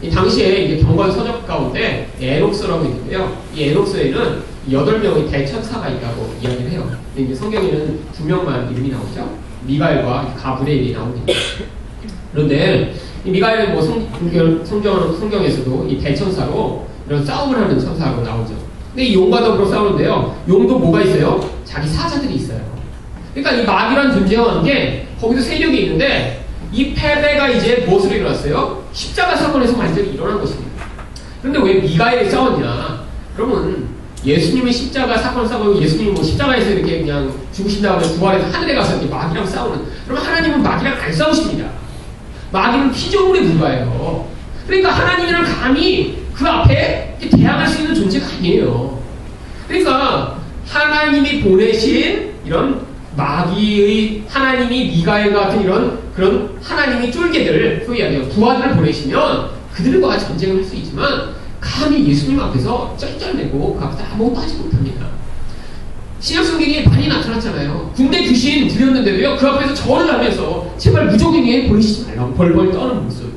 이 당시에 이제 경건 서적 가운데 에녹스라고 있는데요. 이 에녹스에는 8명의 대천사가 있다고 이야기를 해요. 근데 이제 성경에는 2명만 이름이 나오죠. 미가엘과 가브리엘이 나옵니다. 그런데 이 미가엘은 뭐 성경에서도 이 대천사로 이런 싸움을 하는 천사로 나오죠. 근데 이 용과 더불어 싸우는데요. 용도 뭐가 있어요? 자기 사자들이 있어요. 그러니까 이 마귀란 존재와 함께 거기도 세력이 있는데 이 패배가 이제 무엇으로 일어났어요? 십자가 사건에서 완전히 일어난 것입니다. 그런데 왜 미가엘이 싸웠냐? 그러면 예수님의 십자가 사건을 싸우고 예수님이 뭐 십자가에서 이렇게 그냥 죽으신 다음에 부활해서 하늘에 가서 이렇게 마귀랑 싸우는, 그러면 하나님은 마귀랑 안 싸우십니다. 마귀는 피조물에 불과해요. 그러니까 하나님이랑 감히 그 앞에 대항할 수 있는 존재가 아니에요. 그러니까 하나님이 보내신 이런 마귀의, 하나님이 미가엘 같은 이런 그런 하나님이 쫄개들, 소위 얘기하면 부하들을 보내시면 그들과 전쟁을 할 수 있지만 감히 예수님 앞에서 쩔쩔매고 그 앞에서 아무것도 하지 못합니다. 신약성경에 많이 나타났잖아요. 군대 귀신 들였는데도요, 그 앞에서 절을 하면서 제발 무적행위에 보이시지 말라고 벌벌 떠는 모습.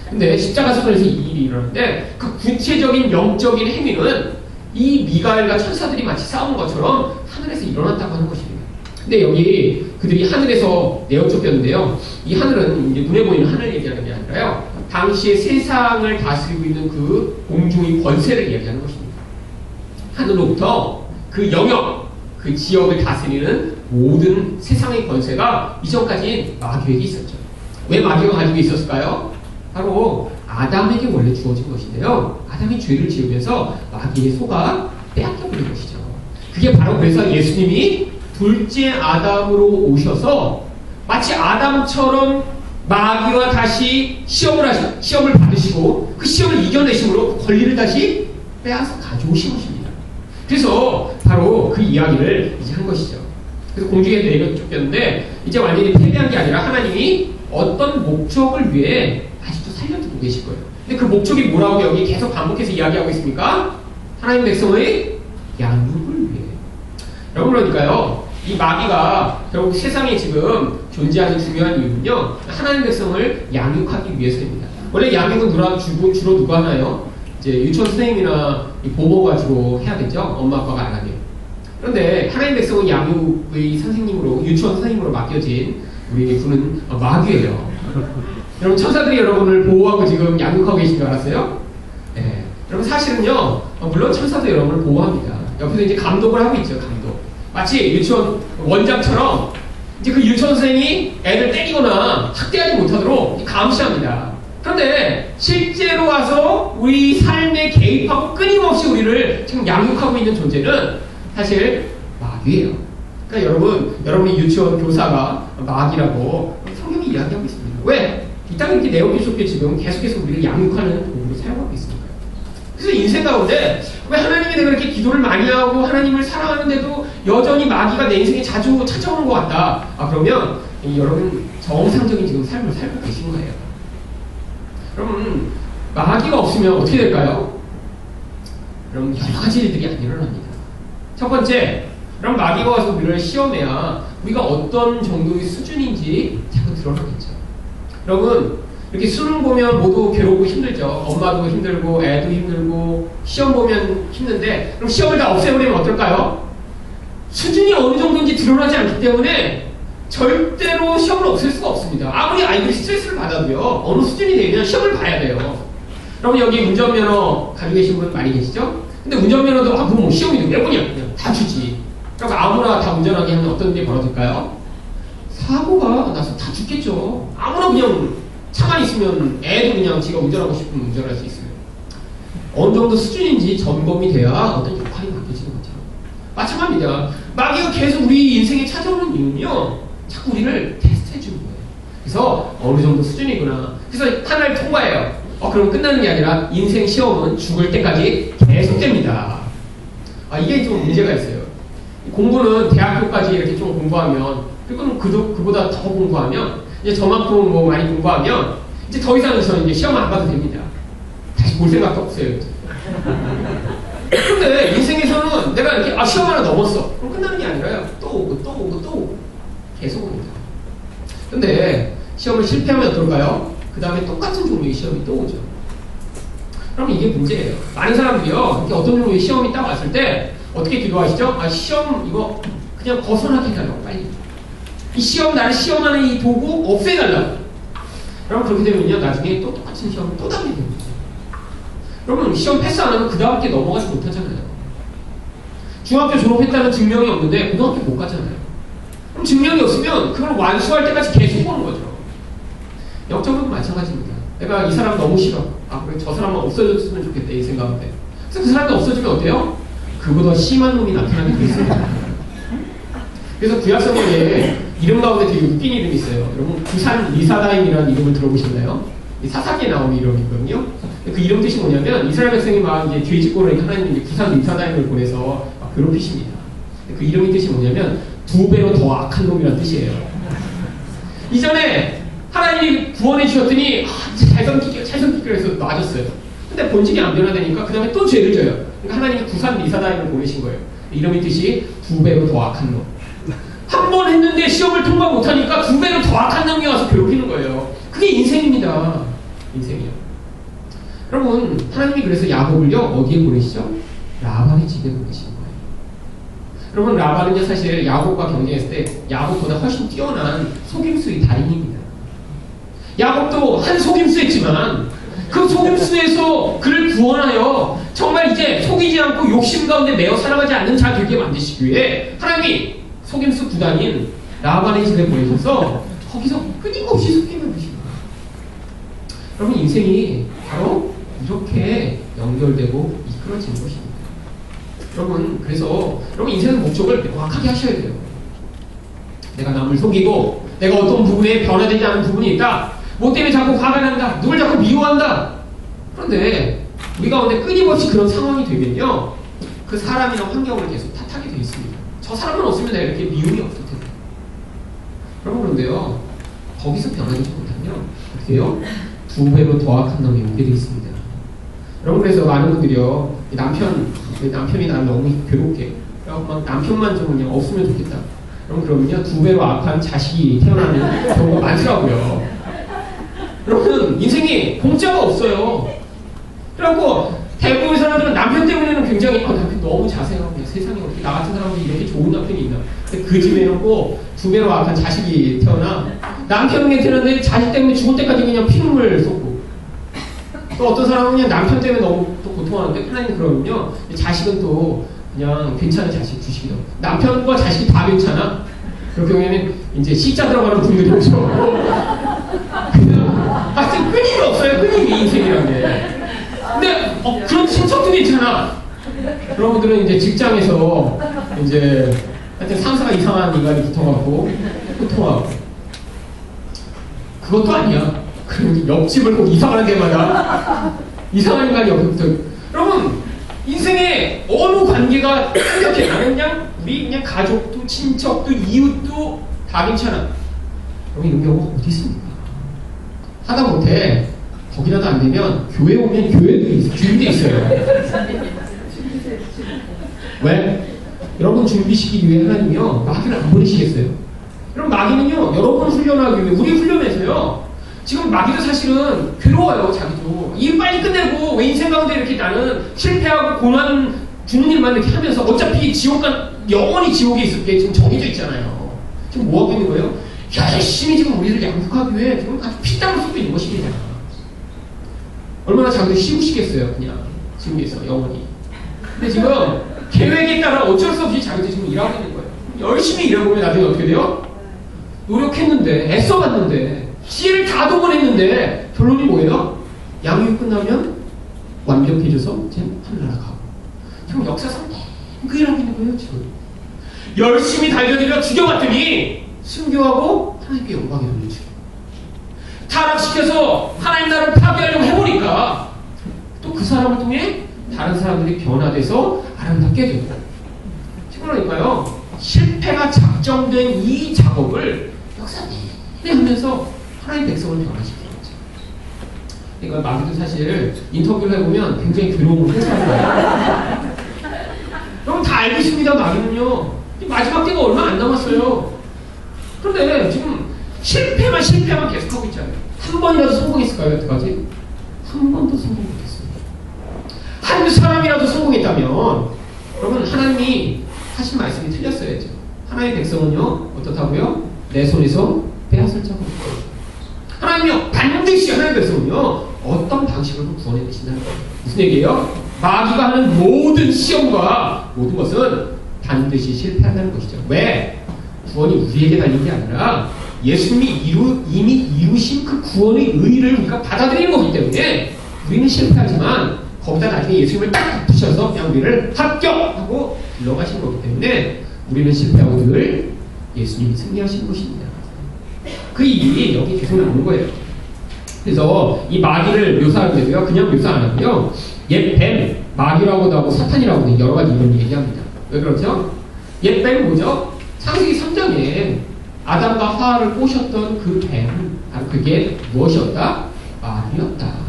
근데 십자가 사건에서 이 일이 일어나는데 그 구체적인 영적인 행위는 이 미가엘과 천사들이 마치 싸운 것처럼 하늘에서 일어났다고 하는 것입니다. 근데 여기 그들이 하늘에서 내어 쫓겼는데요. 이 하늘은 이제 눈에 보이는 하늘 얘기하는 게 아니라요, 당시에 세상을 다스리고 있는 그 공중의 권세를 얘기하는 것입니다. 하늘로부터 그 영역, 그 지역을 다스리는 모든 세상의 권세가 이전까지 마귀에게 있었죠. 왜 마귀가 가지고 있었을까요? 바로 아담에게 원래 주어진 것인데요. 아담이 죄를 지으면서 마귀의 소가 빼앗겨버린 것이죠. 그게 바로 그래서 예수님이 둘째 아담으로 오셔서 마치 아담처럼 마귀와 다시 시험을 받으시고 그 시험을 이겨내심으로 권리를 다시 빼앗아 가져오신 것입니다. 그래서 바로 그 이야기를 이제 한 것이죠. 그래서 공중에 내려 쫓겼는데 이제 완전히 패배한 게 아니라 하나님이 어떤 목적을 위해 아직도 살려두고 계실 거예요. 근데 그 목적이 뭐라고 여기 계속 반복해서 이야기하고 있습니까? 하나님 백성의 양육을 위해. 여러분, 그러니까요, 이 마귀가 결국 세상에 지금 존재하는 중요한 이유는요, 하나님 백성을 양육하기 위해서입니다. 원래 양육은 주로 누가 하나요? 이제 유치원 선생님이나 보모 가지고 해야 되죠. 엄마 아빠가 안 하면. 그런데 하나님 백성은 양육의 선생님으로, 유치원 선생님으로 맡겨진 우리 분은 마귀예요. 여러분, 천사들이 여러분을 보호하고 지금 양육하고 계신 줄 알았어요? 네. 여러분, 사실은요, 물론 천사도 여러분을 보호합니다. 옆에서 이제 감독을 하고 있죠, 감독. 마치 유치원 원장처럼 이제 그 유치원 선생님이 애들 때리거나 학대하지 못하도록 감시합니다. 그런데 실제로 와서 우리 삶에 개입하고 끊임없이 우리를 지금 양육하고 있는 존재는 사실 마귀예요. 그러니까 여러분이 유치원 교사가 마귀라고 성경이 이야기하고 있습니다. 왜? 이 땅에 이렇게 내어놓기 좋게 지금 계속해서 우리를 양육하는 도구로 사용하고 있습니다. 그래서 인생 가운데 왜 하나님이 내가 이렇게 기도를 많이 하고 하나님을 사랑하는데도 여전히 마귀가 내 인생에 자주 찾아오는 것 같다. 그러면 여러분 정상적인 지금 삶을 살고 계신 거예요. 여러분, 마귀가 없으면 어떻게 될까요? 여러분, 여러 가지 일들이 안 일어납니다. 첫 번째, 그럼 마귀가 와서 우리를 시험해야 우리가 어떤 정도의 수준인지 자꾸 드러나겠죠. 여러분, 이렇게 수능 보면 모두 괴롭고 힘들죠. 엄마도 힘들고 애도 힘들고 시험 보면 힘든데, 그럼 시험을 다 없애버리면 어떨까요? 수준이 어느 정도인지 드러나지 않기 때문에 절대로 시험을 없앨 수가 없습니다. 아무리 아이들이 스트레스를 받아도요, 어느 수준이 되면 시험을 봐야 돼요. 여러분, 여기 운전면허 가지고 계신 분 많이 계시죠? 근데 운전면허도 그럼 뭐 시험이 몇 번이야? 그냥 다 주지. 그러니까 아무나 다 운전하게 하면 어떤 일이 벌어질까요? 사고가 나서 다 죽겠죠. 아무나 그냥 차만 있으면 애도 그냥 지가 운전하고 싶으면 운전할 수 있어요. 어느 정도 수준인지 점검이 돼야 어떤 역할이 바뀌어지는 거죠. 마찬가지입니다. 마귀가 계속 우리 인생에 찾아오는 이유는요, 자꾸 우리를 테스트해 주는 거예요. 그래서 어느 정도 수준이구나. 그래서 하나를 통과해요. 그럼 끝나는 게 아니라 인생 시험은 죽을 때까지 계속됩니다. 이게 좀 문제가 있어요. 공부는 대학교까지 이렇게 좀 공부하면, 그리고 그보다 더 공부하면, 이제 저만큼 뭐 많이 공부하면, 이제 더 이상 저는 이제 시험 안 봐도 됩니다. 다시 볼 생각도 없어요. 근데 인생에서는 내가 이렇게 시험 하나 넘었어. 그럼 끝나는 게 아니라요. 또 오고 계속 옵니다. 근데 시험을 실패하면 어떨까요? 그 다음에 똑같은 종류의 시험이 또 오죠. 그럼 이게 문제예요. 많은 사람들이요, 이렇게 어떤 종류의 시험이 딱 왔을 때 어떻게 기도하시죠? 시험 이거 그냥 벗어나게 해달라고, 빨리. 이 시험, 나를 시험하는 이 도구 없애달라고. 그럼 그렇게 되면요, 나중에 또 똑같은 시험을 또 당하게 됩니다. 여러분, 시험 패스 안 하면 그 다음 게 넘어가지 못하잖아요. 중학교 졸업했다는 증명이 없는데 고등학교 못 가잖아요. 그럼 증명이 없으면 그걸 완수할 때까지 계속 보는 거죠. 영적으로도 마찬가지입니다. 내가 이 사람 너무 싫어. 그래, 저 사람만 없어졌으면 좋겠다, 이 생각인데. 그래서 그 사람도 없어지면 어때요? 그보다 심한 놈이 나타나게 돼 있습니다. 그래서 구약성경에 이름 가운데 되게 웃긴 이름이 있어요. 여러분 부산 리사다임이라는 이름을 들어보셨나요? 사사기에 나오는 이름이거든요. 그 이름 뜻이 뭐냐면 이스라엘 백성이 막 이제 돼지꼬를 하나님이 부산 리사다임을 보내서 막 괴롭히십니다. 그 이름의 뜻이 뭐냐면 2배로 더 악한 놈이라는 뜻이에요. 이전에 하나님이 구원해 주셨더니 잘 섬기기로 해서 놔줬어요. 근데 본질이 안 변화되니까 그 다음에 또 죄를 져요. 그러니까 하나님이 부산 리사다임을 보내신 거예요. 이름의 뜻이 2배로 더 악한 놈. 한 번 했는데 시험을 통과 못하니까 2배로 더 악한 놈이 와서 괴롭히는 거예요. 그게 인생입니다. 인생이요. 여러분 하나님이 그래서 야곱을요 어디에 보내시죠? 라반의 집에 보내신 거예요. 여러분 라반은요 사실 야곱과 경쟁했을 때 야곱보다 훨씬 뛰어난 속임수의 달인입니다. 야곱도 한 속임수였지만 그 속임수에서 그를 구원하여 정말 이제 속이지 않고 욕심 가운데 매어 살아가지 않는 자 되게 만드시기 위해 하나님이 속임수 구단인 라반의 집에 보내셔서 거기서 끊임없이 속임을 주십니다. 여러분 인생이 바로 이렇게 연결되고 이끌어지는 것입니다. 여러분 그래서 여러분 인생의 목적을 명확하게 하셔야 돼요. 내가 남을 속이고 내가 어떤 부분에 변화되지 않은 부분이 있다. 뭐 때문에 자꾸 화가 난다. 누굴 자꾸 미워한다. 그런데 우리 가운데 끊임없이 그런 상황이 되면요. 그 사람이나 환경을 계속 탓하게 되어 있습니다. 저 사람은 없으면 내가 이렇게 미움이 없을 텐데. 여러분 그런데요. 거기서 변화되지 못하면 어떻게 해요? 2배로 더 악한 놈이 오게 되어 있습니다. 여러분 그래서 많은 분들이요. 남편이 나를 너무 괴롭게 막 남편만 좀 그냥 없으면 좋겠다. 그러면요 2배로 악한 자식이 태어나는 경우가 많더라고요. 여러분 인생이 공짜가 없어요. 그래갖고 대부분의 사람들은 남편 때문에는 굉장히 남편 너무 자세하고 세상에 어떻게 나 같은 사람들이 이렇게 좋은 남편이 있나. 근데 그 집에 놓고 2배로 악한 자식이 태어나 남편이 태어났는데 자식 때문에 죽을 때까지 그냥 피눈물 쏟고 또 어떤 사람은 그냥 남편 때문에 너무 또 고통하는데 하나님 그러면요 자식은 또 그냥 괜찮은 자식 주시기도 하고 남편과 자식이 다 괜찮아. 그럴 경우에는 이제 C자 들어가는 분들이 오죠. 하여튼 끊임이 없어요. 끊임이 인생이라는 게. 근데 그런 친척들이 있잖아. 그런 분들은 이제 직장에서 이제 하여튼 상사가 이상한 인간이 붙어갖고 호통하고 그것도 아니야. 그 옆집을 꼭 이상한 데마다 이상한 인간이 옆에 붙어. 여러분 인생에 어느 관계가 생각해. 나는 그냥 우리 그냥 가족도 친척도 이웃도 다 괜찮아. 여러분 이런 경우가 어디 있습니까? 하다 못해 거기라도 안 되면 교회 오면 교회도 준비되어 있어요. 왜? 여러분 준비시키기 위해 하나님이요 마귀를 안 보내시겠어요? 여러분 마귀는요 여러분 훈련하기 위해 우리 훈련해서요 지금 마귀도 사실은 괴로워요. 자기도 일 빨리 끝내고 왜 인생 가운데 이렇게 나는 실패하고 고난 죽는 일만 이렇게 하면서 어차피 지옥간 영원히 지옥에 있을 게 지금 정해져 있잖아요. 지금 뭐 하고 있는 거예요? 열심히 지금 우리를 양육하기 위해 지금 아주 피땀을 쏟고 있는 것입니다. 얼마나 자기도 쉬우시겠어요. 그냥 지옥에서 영원히. 근데 지금 계획에 따라 어쩔 수 없이 자기도 지금 일하고 있는 거예요. 열심히 일해보면 나중에 어떻게 돼요? 노력했는데 애써봤는데 지혜를 다 동원했는데 결론이 뭐예요? 양육이 끝나면 완벽해져서 지금 하늘나라 가고 지금 역사상 그 일하고 있는 거예요. 지금 열심히 달려들여 죽여봤더니 순교하고 하나님께 영광에 돌려주고 타락시켜서 하나님 나라를 파괴하려고 해보니까 또 그 사람을 통해 다른 사람들이 변화돼서 아름답게 되고 그러니까요 실패가 작정된 이 작업을 역사 내내 하면서 하나님 백성을 변화시키는 거죠. 그러니까 마귀도 사실 인터뷰를 해보면 굉장히 괴로움을 회사하는 거예요. 여러분 다 알고 있습니다. 마귀는요 마지막 때가 얼마 안 남았어요. 그런데 지금 실패만 계속하고 있잖아요. 한 번이라도 성공했을까요? 여태까지? 한 번도 성공 못했습니다. 한 사람이라도 성공했다면 여러분 하나님이 하신 말씀이 틀렸어야죠. 하나님의 백성은요 어떻다고요? 내 손에서 빼앗을 자가 없어요. 하나님이요 반드시 하나님의 백성은요 어떤 방식으로 구원해 주신다는 거예요. 무슨 얘기예요? 마귀가 하는 모든 시험과 모든 것은 반드시 실패한다는 것이죠. 왜? 구원이 우리에게 달린 게 아니라 예수님이 이미 이루신 그 구원의 의의를 우리가 받아들이는 거기 때문에 우리는 실패하지만 거기다 나중에 예수님을 딱 붙여서 그냥 우리를 합격하고 하고 들러가신 거기 때문에 우리는 실패하고 늘 예수님이 승리하신 것입니다. 그 일이 여기 계속 나오는 거예요. 그래서 이 마귀를 묘사할 때도요, 그냥 묘사 안 하고요, 옛 뱀, 마귀라고도 하고 사탄이라고도 여러 가지 이런 얘기합니다. 왜 그렇죠? 옛 뱀은 뭐죠? 창세기 3장에 아담과 하와를 꼬셨던 그 뱀, 바로 그게 무엇이었다? 마귀였다.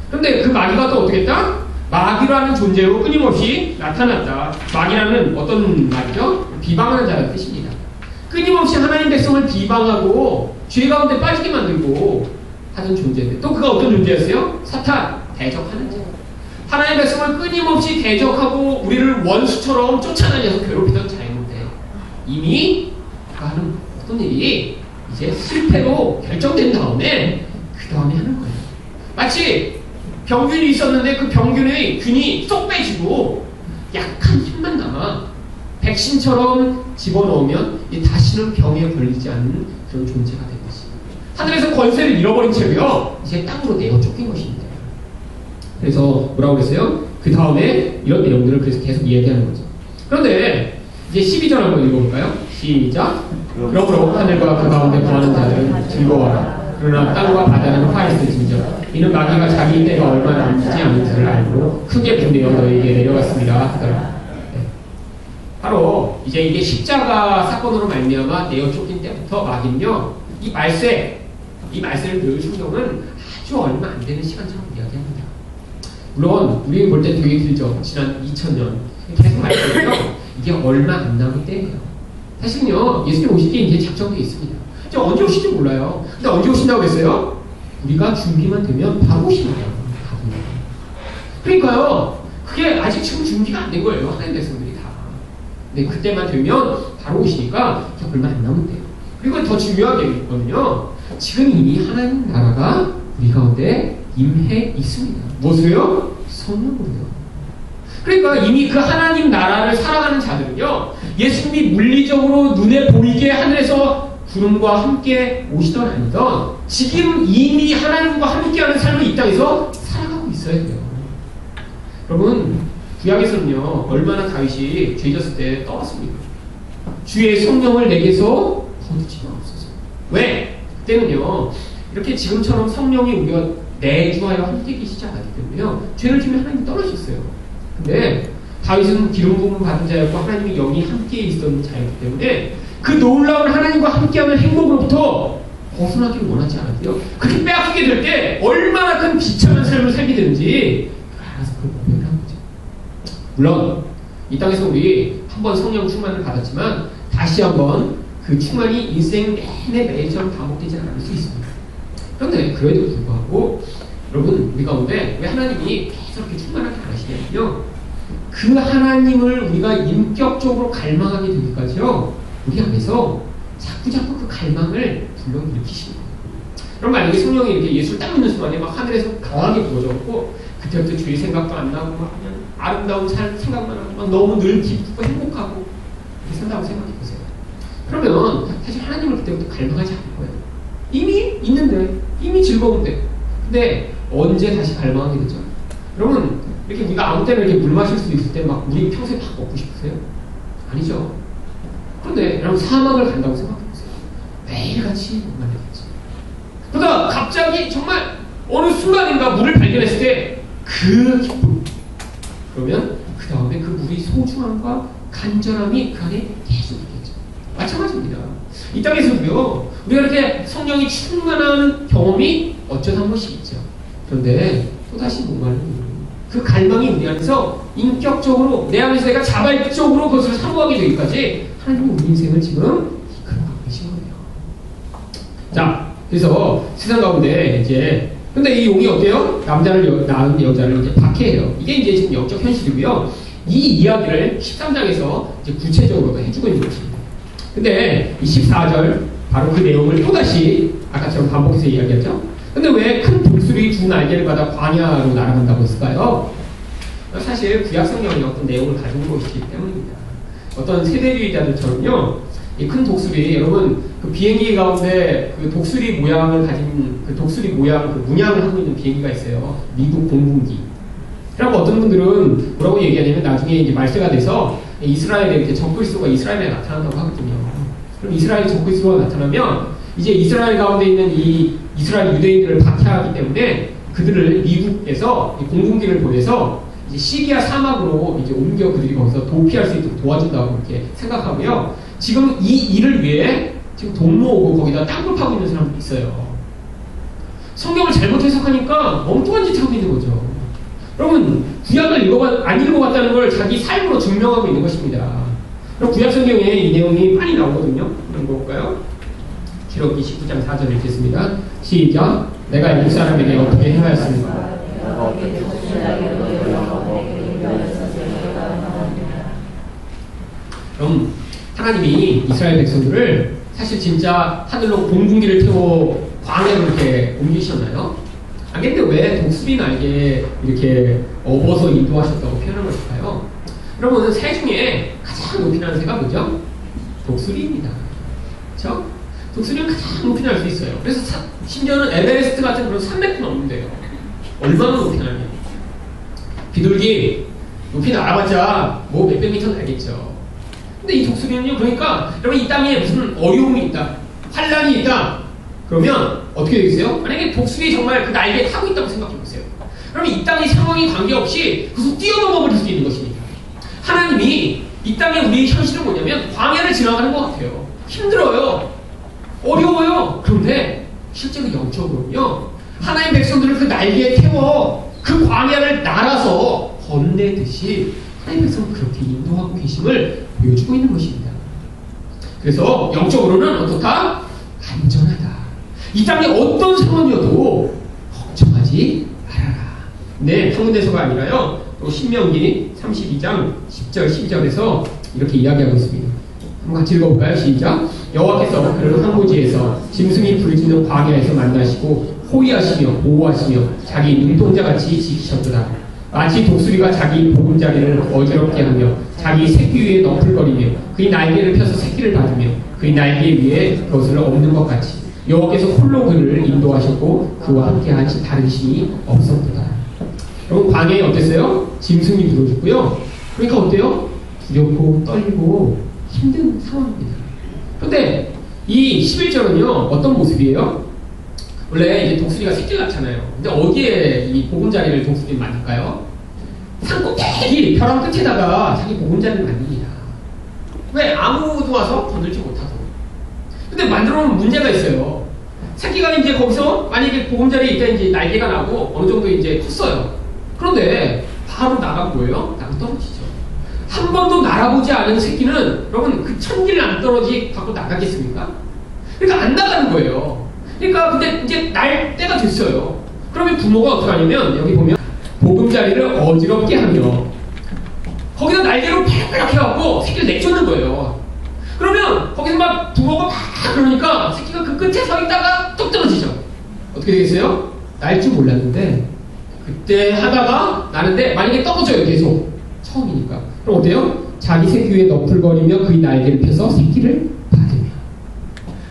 그런데 그 마귀가 또 어떻게 했다? 마귀라는 존재로 끊임없이 나타났다. 마귀라는 어떤 말이죠? 비방하는 자라는 뜻입니다. 끊임없이 하나님 백성을 비방하고 죄 가운데 빠지게 만들고 하는 존재인데, 또 그가 어떤 존재였어요? 사탄, 대적하는 자. 하나님 백성을 끊임없이 대적하고 우리를 원수처럼 쫓아다녀서 괴롭히던 자였는데, 이미 그가 하는 어떤 일이 이제 실패로 결정된 다음에 그 다음에 하는 거예요. 마치 병균이 있었는데 그 병균의 균이 쏙 빼지고 약한 힘만 남아 백신처럼 집어넣으면 다시는 병에 걸리지 않는 그런 존재가 된 것입니다. 하늘에서 권세를 잃어버린 채로요, 이제 땅으로 내어 쫓긴 것입니다. 그래서 뭐라고 그랬어요? 그 다음에 이런 내용들을 그래서 계속 이야기하는 거죠. 그런데 이제 12절 한번 읽어볼까요? 시작. 그러므로 하늘과 그 가운데 거하는 자들은 즐거워하라. 그러나 땅과 바다는 화했을진저 이는 마귀가 자기 때가 얼마 남지 않은 줄을 알고 크게 분내어 너에게 내려갔습니다 하더라. 네. 바로 이제 이게 십자가 사건으로 말미암아 내어 쫓긴 때부터 마귀는요, 이 말세를 늘 성경은 아주 얼마 안 되는 시간처럼 이야기합니다. 물론 우리 볼 때 되게 길죠. 지난 2000년 계속 말씀드려요. 이게 얼마 안 남은 때예요. 사실은요, 예수님 오실 때 이제 작정되어 있습니다. 이제 언제 오실지 몰라요. 근데 언제 오신다고 했어요? 우리가 준비만 되면 바로 오십니다. 그러니까요, 그게 아직 지금 준비가 안 된 거예요. 하나님 백성들이 다. 근데 그때만 되면 바로 오시니까 얼마 안 남은데요. 그리고 더 중요한 게 있거든요. 지금 이미 하나님 나라가 우리 가운데 임해 있습니다. 무엇으로요? 성령으로요. 그러니까 이미 그 하나님 나라를 살아가는 자들은요, 예수님이 물리적으로 눈에 보이게 하늘에서 구름과 함께 오시던 아니던 지금 이미 하나님과 함께하는 삶을 이 땅에서 살아가고 있어야 돼요. 여러분, 구약에서는요, 얼마나 다윗이 죄 졌을 때 떠왔습니까? 주의 성령을 내게서 거두지 마옵소서. 왜? 그때는요, 이렇게 지금처럼 성령이 우리가 내주하여 함께 계시지 않았기 때문에요, 죄를 지면 하나님이 떨어졌어요. 근데 다윗은 기름 부음 받은 자였고 하나님의 영이 함께 있었던 자였기 때문에 그 놀라운 하나님과 함께하는 행복으로부터 벗어나기를 원하지 않았고요. 그렇게 빼앗기게 될 때 얼마나 큰 비참한 삶을 살게 되는지 알아서 그걸 고백한 거죠. 물론 이 땅에서 우리 한번 성령 충만을 받았지만 다시 한번 그 충만이 인생 내내 매일처럼 반복되지 않을 수 있습니다. 그런데 그래도 불구하고 여러분, 우리 가운데 왜 하나님이 계속 이렇게 충만하게 안 하시냐면요, 그 하나님을 우리가 인격적으로 갈망하게 되기까지요, 우리 안에서 자꾸 그 갈망을 불러일으키십니다. 그럼 만약에 성령이 이렇게 예수를 딱 믿는 순간에 막 하늘에서 강하게 부어졌고 그때부터 주의 생각도 안 나고 막 그냥 아름다운 생각만 하고 막 너무 늘 기쁘고 행복하고 이렇게 산다고 생각해 보세요. 그러면 사실 하나님을 그때부터 갈망하지 않을 거예요. 이미 있는데, 이미 즐거운데. 근데 언제 다시 갈망하게 되죠? 여러분, 이렇게 우리가 아무 때나 이렇게 물 마실 수 있을 때 막 우리 평소에 밥 먹고 싶으세요? 아니죠. 그런데 여러분, 사막을 간다고 생각해보세요. 매일같이 못 마시겠지. 그러다 갑자기 정말 어느 순간인가 물을 발견했을 때 그 기쁨, 그러면 그 다음에 그 물이 소중함과 간절함이 그 안에 계속 있겠죠. 마찬가지입니다. 이 땅에서도요, 우리가 이렇게 성령이 충만한 경험이 어쩌다 한 번씩 있죠. 그런데 또다시 목마른 그 갈망이 우리 안에서 인격적으로 내 안에서 내가 자발적으로 그것을 사모하게 되기까지 하나님은 우리 인생을 지금 이끌어가고 계신 거예요. 자, 그래서 세상 가운데 이제 근데 이 용이 어때요? 남자를 낳은 여자를 이제 박해해요. 이게 이제 지금 영적 현실이고요. 이 이야기를 13장에서 이제 구체적으로 해주고 있는 것입니다. 근데 이 14절 바로 그 내용을 또다시 아까처럼 반복해서 이야기하죠. 근데 왜 큰 독수리 두 날개를 받아 광야로 날아간다고 했을까요? 사실 구약 성경이 어떤 내용을 가지고 있기 때문입니다. 어떤 세대주의자들처럼요, 이 큰 독수리, 여러분 그 비행기 가운데 그 독수리 모양을 가진 그 독수리 모양 그 문양을 하고 있는 비행기가 있어요. 미국 공군기. 그리고 어떤 분들은 뭐라고 얘기하냐면 나중에 이제 말세가 돼서 이스라엘에 이렇게 적그리스도가 이스라엘에 나타난다고 하거든요. 그럼 이스라엘 적그리스도가 나타나면 이제 이스라엘 가운데 있는 이 이스라엘 유대인들을 박해하기 때문에 그들을 미국에서 공군기를 보내서 이제 시리아 사막으로 이제 옮겨 그들이 거기서 도피할 수 있도록 도와준다고 그렇게 생각하고요. 지금 이 일을 위해 지금 돈 모으고 거기다 땅굴 파고 있는 사람도 있어요. 성경을 잘못 해석하니까 엉뚱한 짓 하고 있는 거죠. 여러분 구약을 안 읽어봤다는 걸 자기 삶으로 증명하고 있는 것입니다. 그럼 구약 성경에 이 내용이 많이 나오거든요. 한번 볼까요? 기록기 19장 4절 읽겠습니다. 시작. 내가 애국 사람에게 어떻게 행하였습니까? 그럼 하나님이 이스라엘 백성들을 사실 진짜 하늘로 공중기를 태워 광야로 이렇게 옮기셨나요? 아, 근데 왜 독수리 날개 이렇게 업어서 인도하셨다고 표현한 것일까요? 여러분, 새 중에 가장 높이 나는 새가 뭐죠? 독수리입니다. 그렇죠? 독수리는 가장 높이 날 수 있어요. 그래서 심지어는 에베레스트 같은 그런 산맥도 넘는데요. 얼마나 높이 나냐? 비둘기 높이 날아봤자 뭐 몇백 미터 날겠죠. 근데 이 독수리는요, 그러니까 여러분 이 땅에 무슨 어려움이 있다, 환란이 있다, 그러면 어떻게 되겠어요? 만약에 독수리 정말 그 날개에 타고 있다고 생각해보세요. 그러면 이 땅의 상황이 관계없이 그것을 뛰어넘어 버릴 수 있는 것입니다. 하나님이 이 땅에 우리의 현실은 뭐냐면 광야를 지나가는 것 같아요. 힘들어요. 어려워요. 그런데 실제로 영적으로는요, 하나님 백성들을 그 날개에 태워 그 광야를 날아서 건네듯이 하나님 백성은 그렇게 인도하고 계심을 보여주고 있는 것입니다. 그래서 영적으로는 어떻다? 안전하다. 이 땅에 어떤 상황이어도 걱정하지 말아라. 네, 한군데서가 아니라요, 또 신명기 32장 10절 12절에서 이렇게 이야기하고 있습니다. 한번 같이 읽어볼까요? 시작. 여호와께서 그를 황무지에서 짐승이 부르짖는 광야에서 만나시고 호위하시며 보호하시며 자기 눈동자같이 지키셨도다. 마치 독수리가 자기 보금자리를 어지럽게 하며 자기 새끼 위에 너풀거리며 그의 날개를 펴서 새끼를 받으며 그의 날개 위에 그것을 엎는 것 같이 여호와께서 홀로 그를 인도하셨고 그와 함께하신 다른 신이 없었도다. 여러분, 광야에 어땠어요? 짐승이 부러졌고요. 그러니까 어때요? 두렵고 떨리고 힘든 상황입니다. 그런데 이 11절은요, 어떤 모습이에요? 원래 이제 독수리가 새끼를 낳잖아요. 근데 어디에 이 보금자리를 독수리를 만들까요? 산 꼭대기 벼랑 끝에다가 자기 보금자리를 만듭니다. 왜? 아무도 와서 건들지 못하도록. 근데 만들어 놓으면 문제가 있어요. 새끼가 이제 거기서 만약에 보금자리에 있다 이제 날개가 나고 어느 정도 이제 컸어요. 그런데 바로 나가고 뭐예요? 나가 떨어지죠. 한 번도 날아보지 않은 새끼는 여러분 그 천길 안 떨어지 갖고 나가겠습니까? 그러니까 안 나가는 거예요. 그러니까 근데 이제 날 때가 됐어요. 그러면 부모가 어떻게 하냐면 여기 보면 보금자리를 어지럽게 하며 거기다 날개로 팍팍 해갖고 새끼를 내쫓는 거예요. 그러면 거기서 막 부모가 막 그러니까 새끼가 그 끝에 서 있다가 뚝 떨어지죠. 어떻게 되겠어요? 날 줄 몰랐는데 그때 하다가 나는데 만약에 떨어져요. 계속 처음이니까. 그럼 어때요? 자기 새끼 위에 너풀거리며 그의 날개를 펴서 새끼를 받으며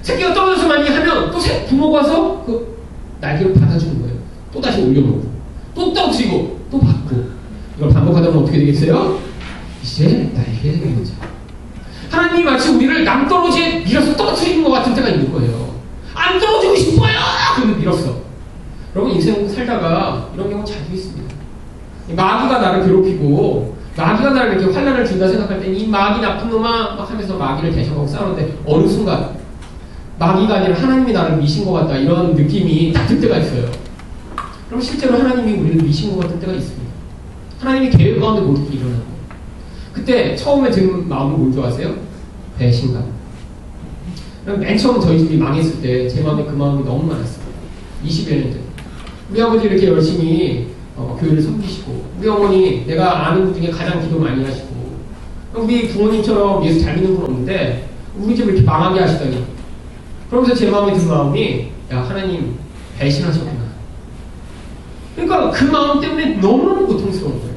새끼가 떨어져서 많이 하면 또 부모가 와서 그 날개를 받아주는 거예요. 또 다시 올려놓고 또 떨어지고 또 받고 이걸 반복하다 보면 어떻게 되겠어요? 이제 날개가 되는 거죠. 하나님이 마치 우리를 낭떠러지에 밀어서 떨어뜨리는 것 같은 때가 있는 거예요. 안 떨어지고 싶어요! 그러면 밀었어. 여러분 인생 살다가 이런 경우 자주 있습니다. 마귀가 나를 괴롭히고 마귀가 나를 이렇게 환난을 준다 생각할 때 이 마귀 나쁜 놈아 막 하면서 마귀를 대적하고 싸우는데 어느 순간 마귀가 아니라 하나님이 나를 미신 것 같다 이런 느낌이 들 때가 있어요. 그럼 실제로 하나님이 우리를 미신 것 같은 때가 있습니다. 하나님이 계획 가운데 모든 게 일어나는 거예요. 그때 처음에 드는 마음은 뭔지 아세요? 배신감. 맨 처음 저희 집이 망했을 때 제 마음에 그 마음이 너무 많았어요. 20여 년 전. 우리 아버지 이렇게 열심히 교회를 섬기시고 우리 어머니 내가 아는 분 중에 가장 기도 많이 하시고 우리 부모님처럼 예수 잘 믿는 분 없는데 우리 집을 이렇게 망하게 하시다니. 그러면서 제 마음에 든 마음이 야 하나님 배신하셨구나. 그러니까 그 마음 때문에 너무너무 고통스러운 거예요.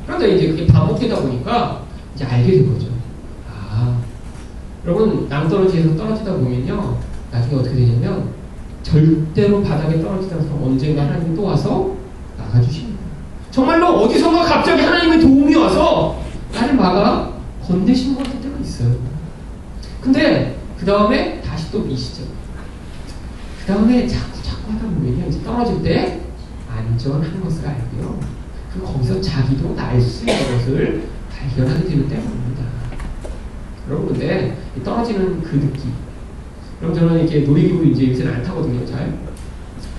그런데 이제 그게 반복되다 보니까 이제 알게 된 거죠. 아, 여러분 낭떠러지에서 떨어지다 보면요 나중에 어떻게 되냐면 절대로 바닥에 떨어지지 않고 언젠가 하나님이 또 와서 나가주십니다. 정말로 어디선가 갑자기 하나님의 도움이 와서 나를 막아 건네시는 것 같을 때가 있어요. 근데 그 다음에 다시 또 미시죠. 그 다음에 자꾸 하다 보면 이제 떨어질 때 안전한 것을 알고요. 그리고 거기서 자기도 날 수 있는 것을 발견하게 되는 때가 옵니다. 여러분, 근데 떨어지는 그 느낌. 그럼 저는 이렇게 놀이기구 이제 요새는 안 타거든요, 잘.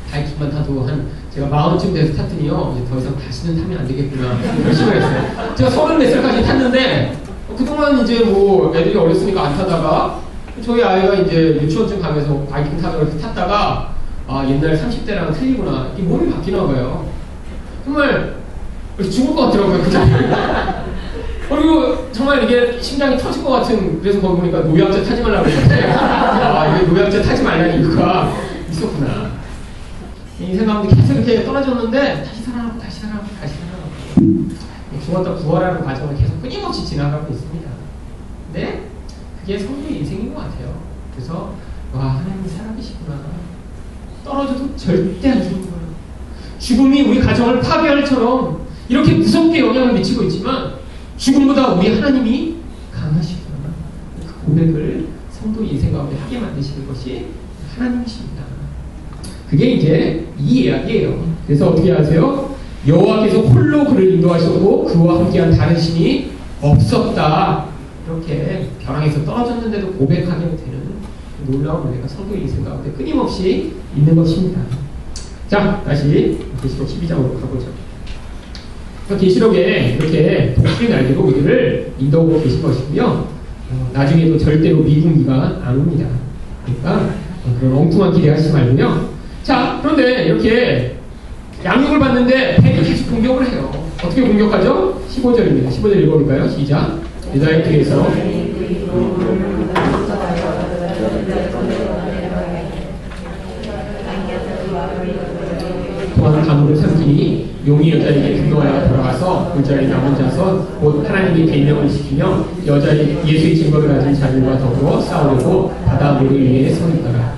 바이킹만 타도 제가 40쯤 돼서 탔더니요, 이제 더 이상 다시는 타면 안 되겠구나. 결심을 했어요. 제가 34살까지 탔는데, 그동안 이제 뭐 애들이 어렸으니까 안 타다가, 저희 아이가 이제 유치원쯤 가면서 바이킹 타다가 이렇게 탔다가, 아, 옛날 30대랑 틀리구나. 이게 몸이 바뀌나 봐요. 정말, 죽을 것 같더라고요, 그 자리에. 그리고 정말 이게 심장이 터질 것 같은, 그래서 거기 보니까 노약자 타지 말라고 했는데, 아, 이게 노약자 타지 말라는 이유가 있었구나. 이 생각하면 계속 이렇게 떨어졌는데, 다시 살아나고, 다시 살아나고, 다시 살아나고. 죽었다 부활하는 과정을 계속 끊임없이 지나가고 있습니다. 근데, 그게 성도의 인생인 것 같아요. 그래서, 와, 하나님이 살아계시구나. 떨어져도 절대 안 죽는 거예요. 죽음이 우리 가정을 파괴할 처럼 이렇게 무섭게 영향을 미치고 있지만, 죽음보다 우리 하나님이 강하시구나. 그 고백을 성도 인생 가운데 하게 만드시는 것이 하나님이십니다. 그게 이제 이 이야기예요. 그래서 어떻게 하세요? 여호와께서 홀로 그를 인도하셨고 그와 함께한 다른 신이 없었다. 이렇게 벼랑에서 떨어졌는데도 고백하게 되는 놀라운 은혜가 성도 인생 가운데 끊임없이 있는 것입니다. 자, 다시 계시록 12장으로 가보죠. 계시록에 이렇게 독수리 날개로 우리를 인도하고 계신 것이고요. 나중에도 절대로 미궁기가 안 옵니다. 그러니까 그런 엉뚱한 기대하시지 말고요. 자, 그런데 이렇게 양육을 받는데 뱀이 계속 공격을 해요. 어떻게 공격하죠? 15절입니다. 15절 읽어볼까요? 시작. 여자의 뒤에서 또한 가물을 삼키니 용이 여자에게 분노하여 돌아가서 그 자리에 남은 자서 곧 하나님이 변명을 시키며 여자의 예수의 증거를 가진 자들과 더불어 싸우려고 바다 물을 위에 서 있더라.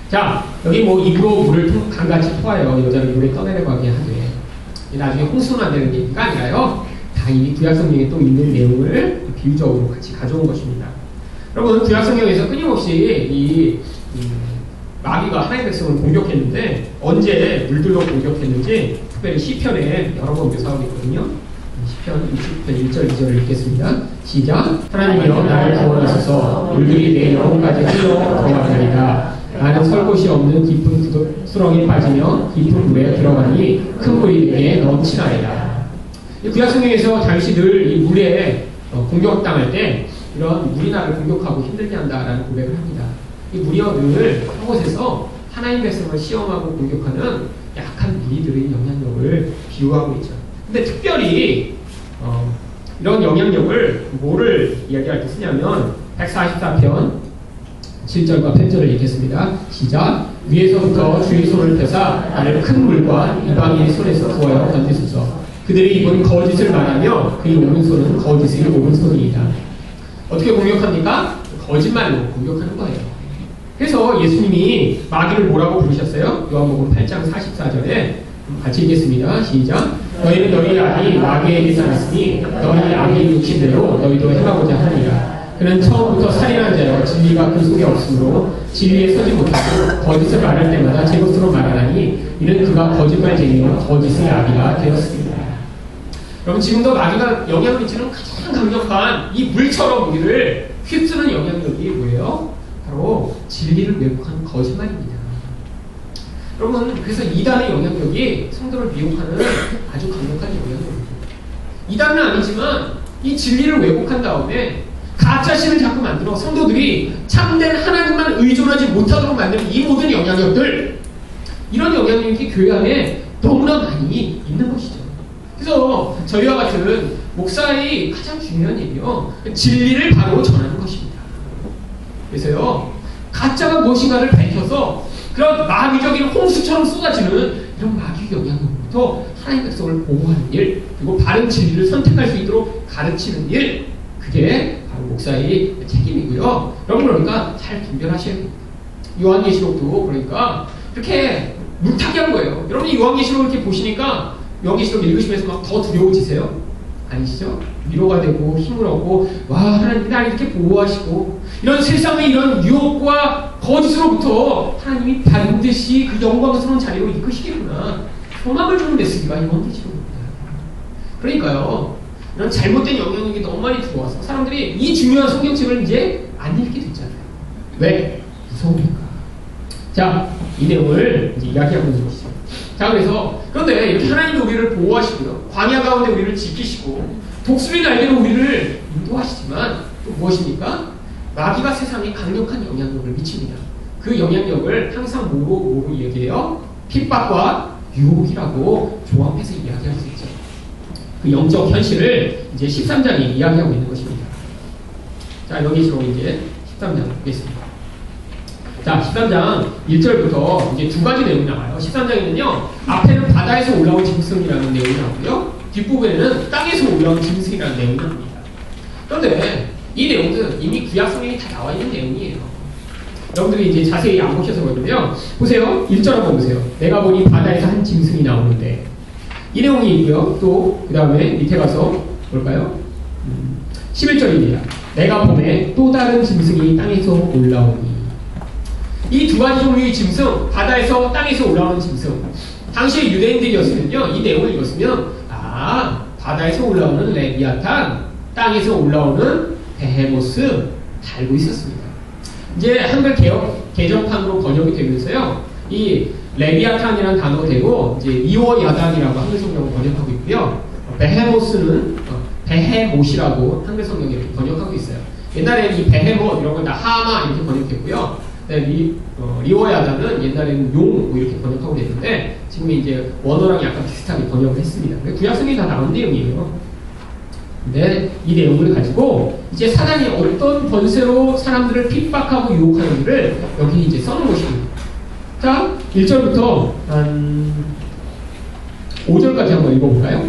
자, 여기 뭐 입으로 물을 강같이 토하여 여자를 물에 떠내려가게 하되, 나중에 홍수는 안 되는 얘기가 아니라요, 다 이미 구약성경에 또 있는 내용을 비유적으로 같이 가져온 것입니다. 여러분, 구약성경에서 끊임없이 이 마귀가 하나님의 백성을 공격했는데, 언제 물들로 공격했는지 특별히 시편에 여러 번 묘사하고 있거든요. 시편 60편 1절 2절을 읽겠습니다. 시작. 하나님이여 나를 구원하소서. 물들이 내 영혼까지 흘러 들어가리이다. 나는 설 곳이 없는 깊은 수렁에 빠지며 깊은 물에 들어가니 큰 물이 내게 넘치나이다. 구약성경에서 다윗이 늘 이 물에 공격당할 때 이런 물이 나를 공격하고 힘들게 한다라는 고백을 합니다. 이 물이여 늘 그곳에서 하나님 백성을 시험하고 공격하는 약한 무리들의 영향력을 비유하고 있죠. 근데 특별히 이런 영향력을 뭐를 이야기할 때 쓰냐면 144편 7절과 8절을 읽겠습니다. 시작. 위에서부터 주의 손을 펴사 나를 큰 물과 이방인의 손에서 구하여 건지소서. 그들의 입은 거짓을 말하며 그의 오른손은 거짓의 오른손이다. 어떻게 공격합니까? 거짓말로 공격하는 거예요. 그래서 예수님이 마귀를 뭐라고 부르셨어요? 요한복음 8장 44절에 같이 읽겠습니다. 시작. 너희는 너희 악이 마귀에게 살았으니 너희 악의 욕심대로 너희도 행하고자 하느니라. 그는 처음부터 살인한 자여 진리가 그 속에 없으므로 진리에 서지 못하고 거짓을 말할 때마다 제 것으로 말하나니 이는 그가 거짓말쟁이요 거짓의 아비가 되었습니다. 여러분, 지금도 마귀가 영향을 미치는 가장 강력한 이 물처럼 우리를 휩쓰는 영향력이 뭐예요? 바로 진리를 왜곡하는 거짓말입니다. 여러분, 그래서 이단의 영향력이 성도를 미혹하는 아주 강력한 영향력입니다. 이단은 아니지만 이 진리를 왜곡한 다음에 가짜신을 자꾸 만들어 성도들이 참된 하나님만 의존하지 못하도록 만드는 이 모든 영향력들, 이런 영향력이 교회 안에 너무나 많이 있는 것이죠. 그래서 저희와 같은 목사의 가장 중요한 일이요, 진리를 바로 전하는 것입니다. 그래서요, 가짜가 무엇인가를 밝혀서 그런 마귀적인 홍수처럼 쏟아지는 이런 마귀 영향으로부터 하나님의 백성을 보호하는 일, 그리고 바른 진리를 선택할 수 있도록 가르치는 일, 그게 바로 목사의 책임이고요. 여러분, 그러니까 잘 분별하셔야 됩니다. 요한계시록도 그러니까 이렇게 물타기 한 거예요. 여러분이 요한계시록을 이렇게 보시니까 명계시록 읽으시면서 막 더 두려워지세요? 아니시죠? 위로가 되고 힘을 얻고 와 하나님이 나를 이렇게 보호하시고 이런 세상의 이런 유혹과 거짓으로부터 하나님이 반드시 그 영광스러운 자리로 이끄시겠구나. 소망을 주는 메시지가 이번 계시록입니다. 그러니까요. 이런 잘못된 영향력이 너무 많이 들어와서 사람들이 이 중요한 성경책을 이제 안 읽게 됐잖아요. 왜? 무서우니까. 자, 이 내용을 이제 이야기하고 있는 것이죠. 자, 그런데 이렇게 하나님이 우리를 보호하시고요. 광야 가운데 우리를 지키시고 독수리 날개로 우리를 인도하시지만 또 무엇입니까? 마귀가 세상에 강력한 영향력을 미칩니다. 그 영향력을 항상 뭐로 얘기해요? 핍박과 유혹이라고 조합해서 이야기할 수 있죠. 그 영적 현실을 이제 13장이 이야기하고 있는 것입니다. 자, 여기서 이제 13장 보겠습니다. 자, 13장 1절부터 이제 두 가지 내용이 나와요. 13장에는요, 앞에는 바다에서 올라온 짐승이라는 내용이 나오고요, 뒷부분에는 땅에서 올라온 짐승이라는 내용이 나옵니다. 그런데 이 내용들은 이미 구약 성경에 다 나와 있는 내용이에요. 여러분들이 이제 자세히 안 보셔서 그러는데요. 보세요. 1절 한번 보세요. 내가 보니 바다에서 한 짐승이 나오는데, 이 내용이 있고요. 또 그 다음에 밑에 가서 볼까요? 11절입니다. 내가 봄에 또 다른 짐승이 땅에서 올라오니. 이 두 가지 종류의 짐승, 바다에서 땅에서 올라오는 짐승. 당시의 유대인들이었으면요, 이 내용을 읽었으면 바다에서 올라오는 레비아탄, 땅에서 올라오는 베헤모스 다 알고 있었습니다. 이제 한글 개정판으로 번역이 되면서요, 이 레비아탄이라는 단어가 되고 이제 리워야단이라고 한글 성경을 번역하고 있고요. 베헤모스는 베헤못이라고 한글 성경이 이렇게 번역하고 있어요. 옛날에는 이 베헤못 이런 걸 다 하마 이렇게 번역했고요. 리워야단은 옛날에는 용 이렇게 번역하고 됐는데 지금 이제 원어랑 약간 비슷하게 번역을 했습니다. 구약 성경이 다 나온 내용이에요. 근데 이 내용을 가지고 이제 사단이 어떤 권세로 사람들을 핍박하고 유혹하는지를 여기 이제 써놓은 것입니다. 자, 1절부터 한 5절까지 한번 읽어볼까요?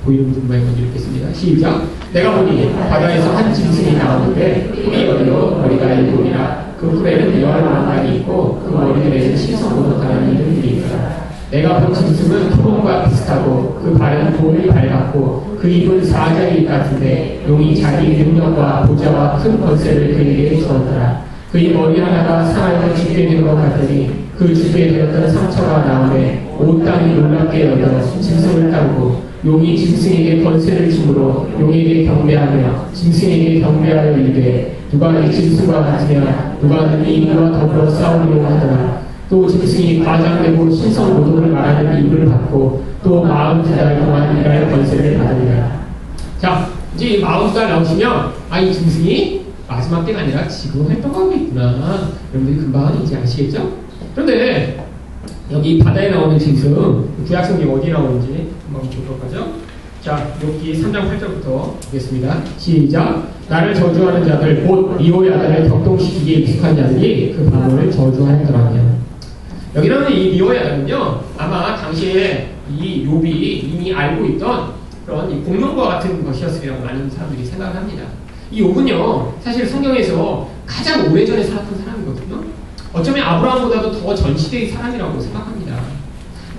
보이는 분만 먼저 읽겠습니다. 시작. 내가 보니 바다에서 한 짐승이 나오는데 뿔이 어디로 머리가 일곱이라 그 뿔에는 여러 왕관이 있고 그 머리들에는 신성으로 가는 이들이 있더라. 내가 본 짐승은 토론과 비슷하고 그 발은 돌이 밝았고 그 입은 사자의 입 같은데 용이 자기 능력과 보좌와 큰 권세를 그에게 주었더라. 그의 머리 하나가 상하여 죽게 된 것 같더니 그 죽게 되었던 상처가 나오매 온 땅이 놀랍게 여겨 짐승을 따르고 용이 짐승에게 권세를 주므로 용에게 경배하며 짐승에게 경배하여 이르되 누가 이 짐승과 같으냐 누가 능히 이와 더불어 싸우려고 하더라. 또 짐승이 과장되고 신성 노동을 말하는 입을 받고 또 42달 동안 일할 권세를 받으리라. 자, 이제 42달 나오시면 이 짐승이 마지막 때가 아니라 지금 활동하고 있구나. 여러분들이 금방 이제 아시겠죠? 그런데 여기 바다에 나오는 짐승, 구약 성경 어디에 나오는지 한번 보도록 하죠. 자, 여기 3장 8절부터 보겠습니다. 시작. 나를 저주하는 자들 곧 리워야단을 격동시키기에 익숙한 자들이 그 방언을 저주하였더라며. 여기는 이 리워야단은요, 아마 당시에 이 욥이 이미 알고 있던 그런 이 공룡과 같은 것이었으리라고 많은 사람들이 생각을 합니다. 이 욥은요, 사실 성경에서 가장 오래전에 살았던 사람이거든요. 어쩌면 아브라함보다도 더 전시대의 사람이라고 생각합니다.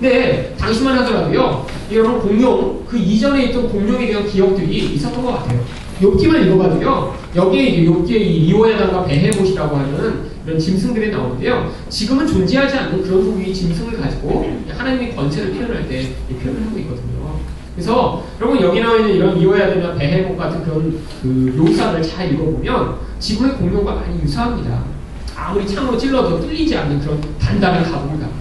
근데 당시만 하더라도요, 이런 공룡, 그 이전에 있던 공룡에 대한 기억들이 있었던 것 같아요. 욥기만 읽어봐도요, 여기에 이제 욥기의 이 리워야단과 베헤못이라고 하는 이런 짐승들이 나오는데요, 지금은 존재하지 않는 그런 종류의 짐승을 가지고 하나님의 권세를 표현할 때 표현을 하고 있거든요. 그래서 여러분 여기 나와 있는 이런 리워야단이나 베헤못 같은 그런 그 묘사를 잘 읽어보면 지금의 공룡과 많이 유사합니다. 아무리 창으로 찔러도 뚫리지 않는 그런 단단한 가복을 갖고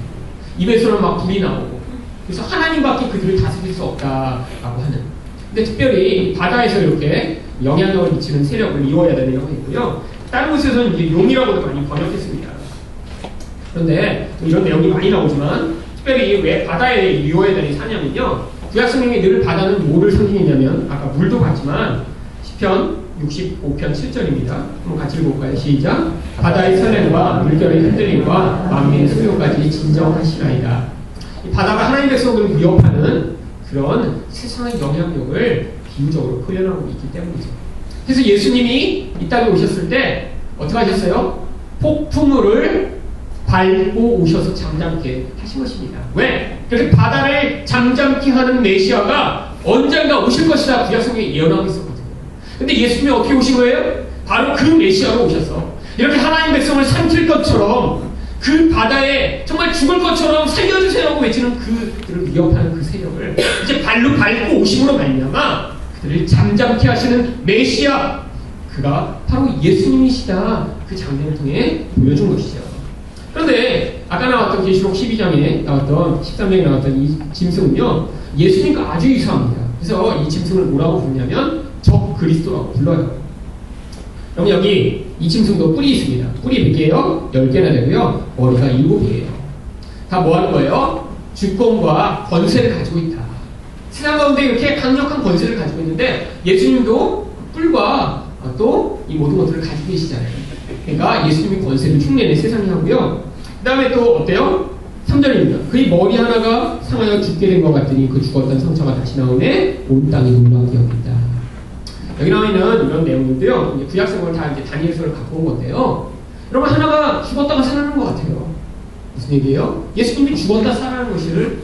입에서는 막 불이 나오고, 그래서 하나님밖에 그들을 다스릴 수 없다라고 하는. 근데 특별히 바다에서 이렇게 영향력을 미치는 세력을 리워야단이라고 했고요. 다른 곳에서는 이제 용이라고도 많이 번역했습니다. 그런데 이런 내용이 많이 나오지만 특별히 왜 바다에 리워야단이 사냐면요, 구약 성경에 늘 바다는 뭐를 상징했냐면 아까 물도 봤지만 시편 65편 7절입니다. 한번 같이 읽어볼까요? 시작. 바다의 설렘과 물결의 흔들림과 만민의 소요까지 진정하시나이다. 이 바다가 하나님의 백성을 위협하는 그런 세상의 영향력을 비유적으로 표현하고 있기 때문이죠. 그래서 예수님이 이 땅에 오셨을 때 어떻게 하셨어요? 폭풍우를 밟고 오셔서 잠잠케 하신 것입니다. 왜? 그렇게 바다를 잠잠케 하는 메시아가 언젠가 오실 것이다 구약성경에 예언하고 있었거든요. 근데 예수님이 어떻게 오신 거예요? 바로 그 메시아로 오셔서 이렇게 하나님 백성을 삼킬 것처럼 그 바다에 정말 죽을 것처럼 살려주세요 하고 외치는 그들을 위협하는 그 세력을 이제 발로 밟고 오심으로 말미암아 그들을 잠잠케 하시는 메시아, 그가 바로 예수님이시다, 그 장면을 통해 보여준 것이죠. 그런데 아까 나왔던 계시록 12장에 나왔던 13장에 나왔던 이 짐승은요, 예수님과 아주 유사합니다. 그래서 이 짐승을 뭐라고 부르냐면 적 그리스도라고 불러요. 그럼 여기 이 짐승도 뿔이 있습니다. 뿔이 몇 개예요? 10개나 되고요. 머리가 7개예요. 다 뭐 하는 거예요? 주권과 권세를 가지고 있다. 세상 가운데 이렇게 강력한 권세를 가지고 있는데 예수님도 뿔과 또 이 모든 것들을 가지고 계시잖아요. 그러니까 예수님이 권세를 흉내내 세상이 하고요. 그 다음에 또 어때요? 3절입니다. 그의 머리 하나가 상하여 죽게 된 것 같더니 그 죽었던 상처가 다시 나오네 온 땅이 놀라게 여긴다. 여기 나와 있는 이런 내용인데요. 구약성경을 다 이제 다니엘서를 갖고 온 건데요. 여러분, 하나가 죽었다가 살아나는 것 같아요. 무슨 얘기예요? 예수님이 죽었다 살아나는 것을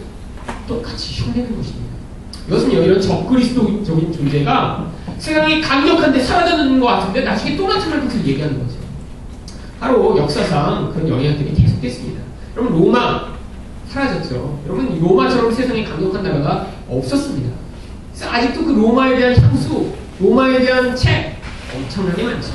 똑같이 흉내낸 것입니다. 이것은요, 이런 적그리스도적인 존재가 세상이 강력한데 사라졌는 것 같은데 나중에 또 나타날 것을 얘기하는 거죠. 바로 역사상 그런 영향들이 계속됐습니다. 여러분, 로마 사라졌죠. 여러분, 로마처럼 세상에 강력한 나라가 없었습니다. 그래서 아직도 그 로마에 대한 향수, 로마에 대한 책 엄청나게 많죠.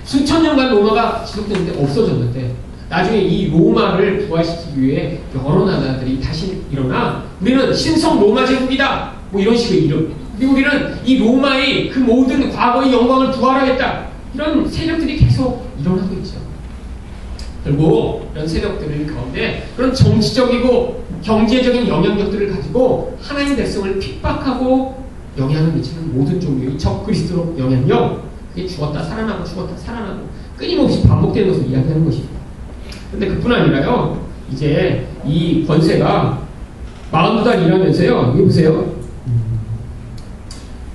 수천 년간 로마가 지속됐는데 없어졌는데 나중에 이 로마를 부활시키기 위해 여러 나라들이 다시 일어나 우리는 신성 로마 제국이다 뭐 이런 식의 이름, 그리고 우리는 이 로마의 그 모든 과거의 영광을 부활하겠다, 이런 세력들이 계속 일어나고 있죠. 그리고 이런 세력들 가운데 그런 정치적이고 경제적인 영향력들을 가지고 하나님의 백성을 핍박하고 영향을 미치는 모든 종류의 적그리스도 영향력, 그게 죽었다 살아나고 죽었다 살아나고 끊임없이 반복되는 것을 이야기하는 것입니다. 근데 그뿐 아니라요, 이제 이 권세가 42달 일하면서요, 여기 보세요.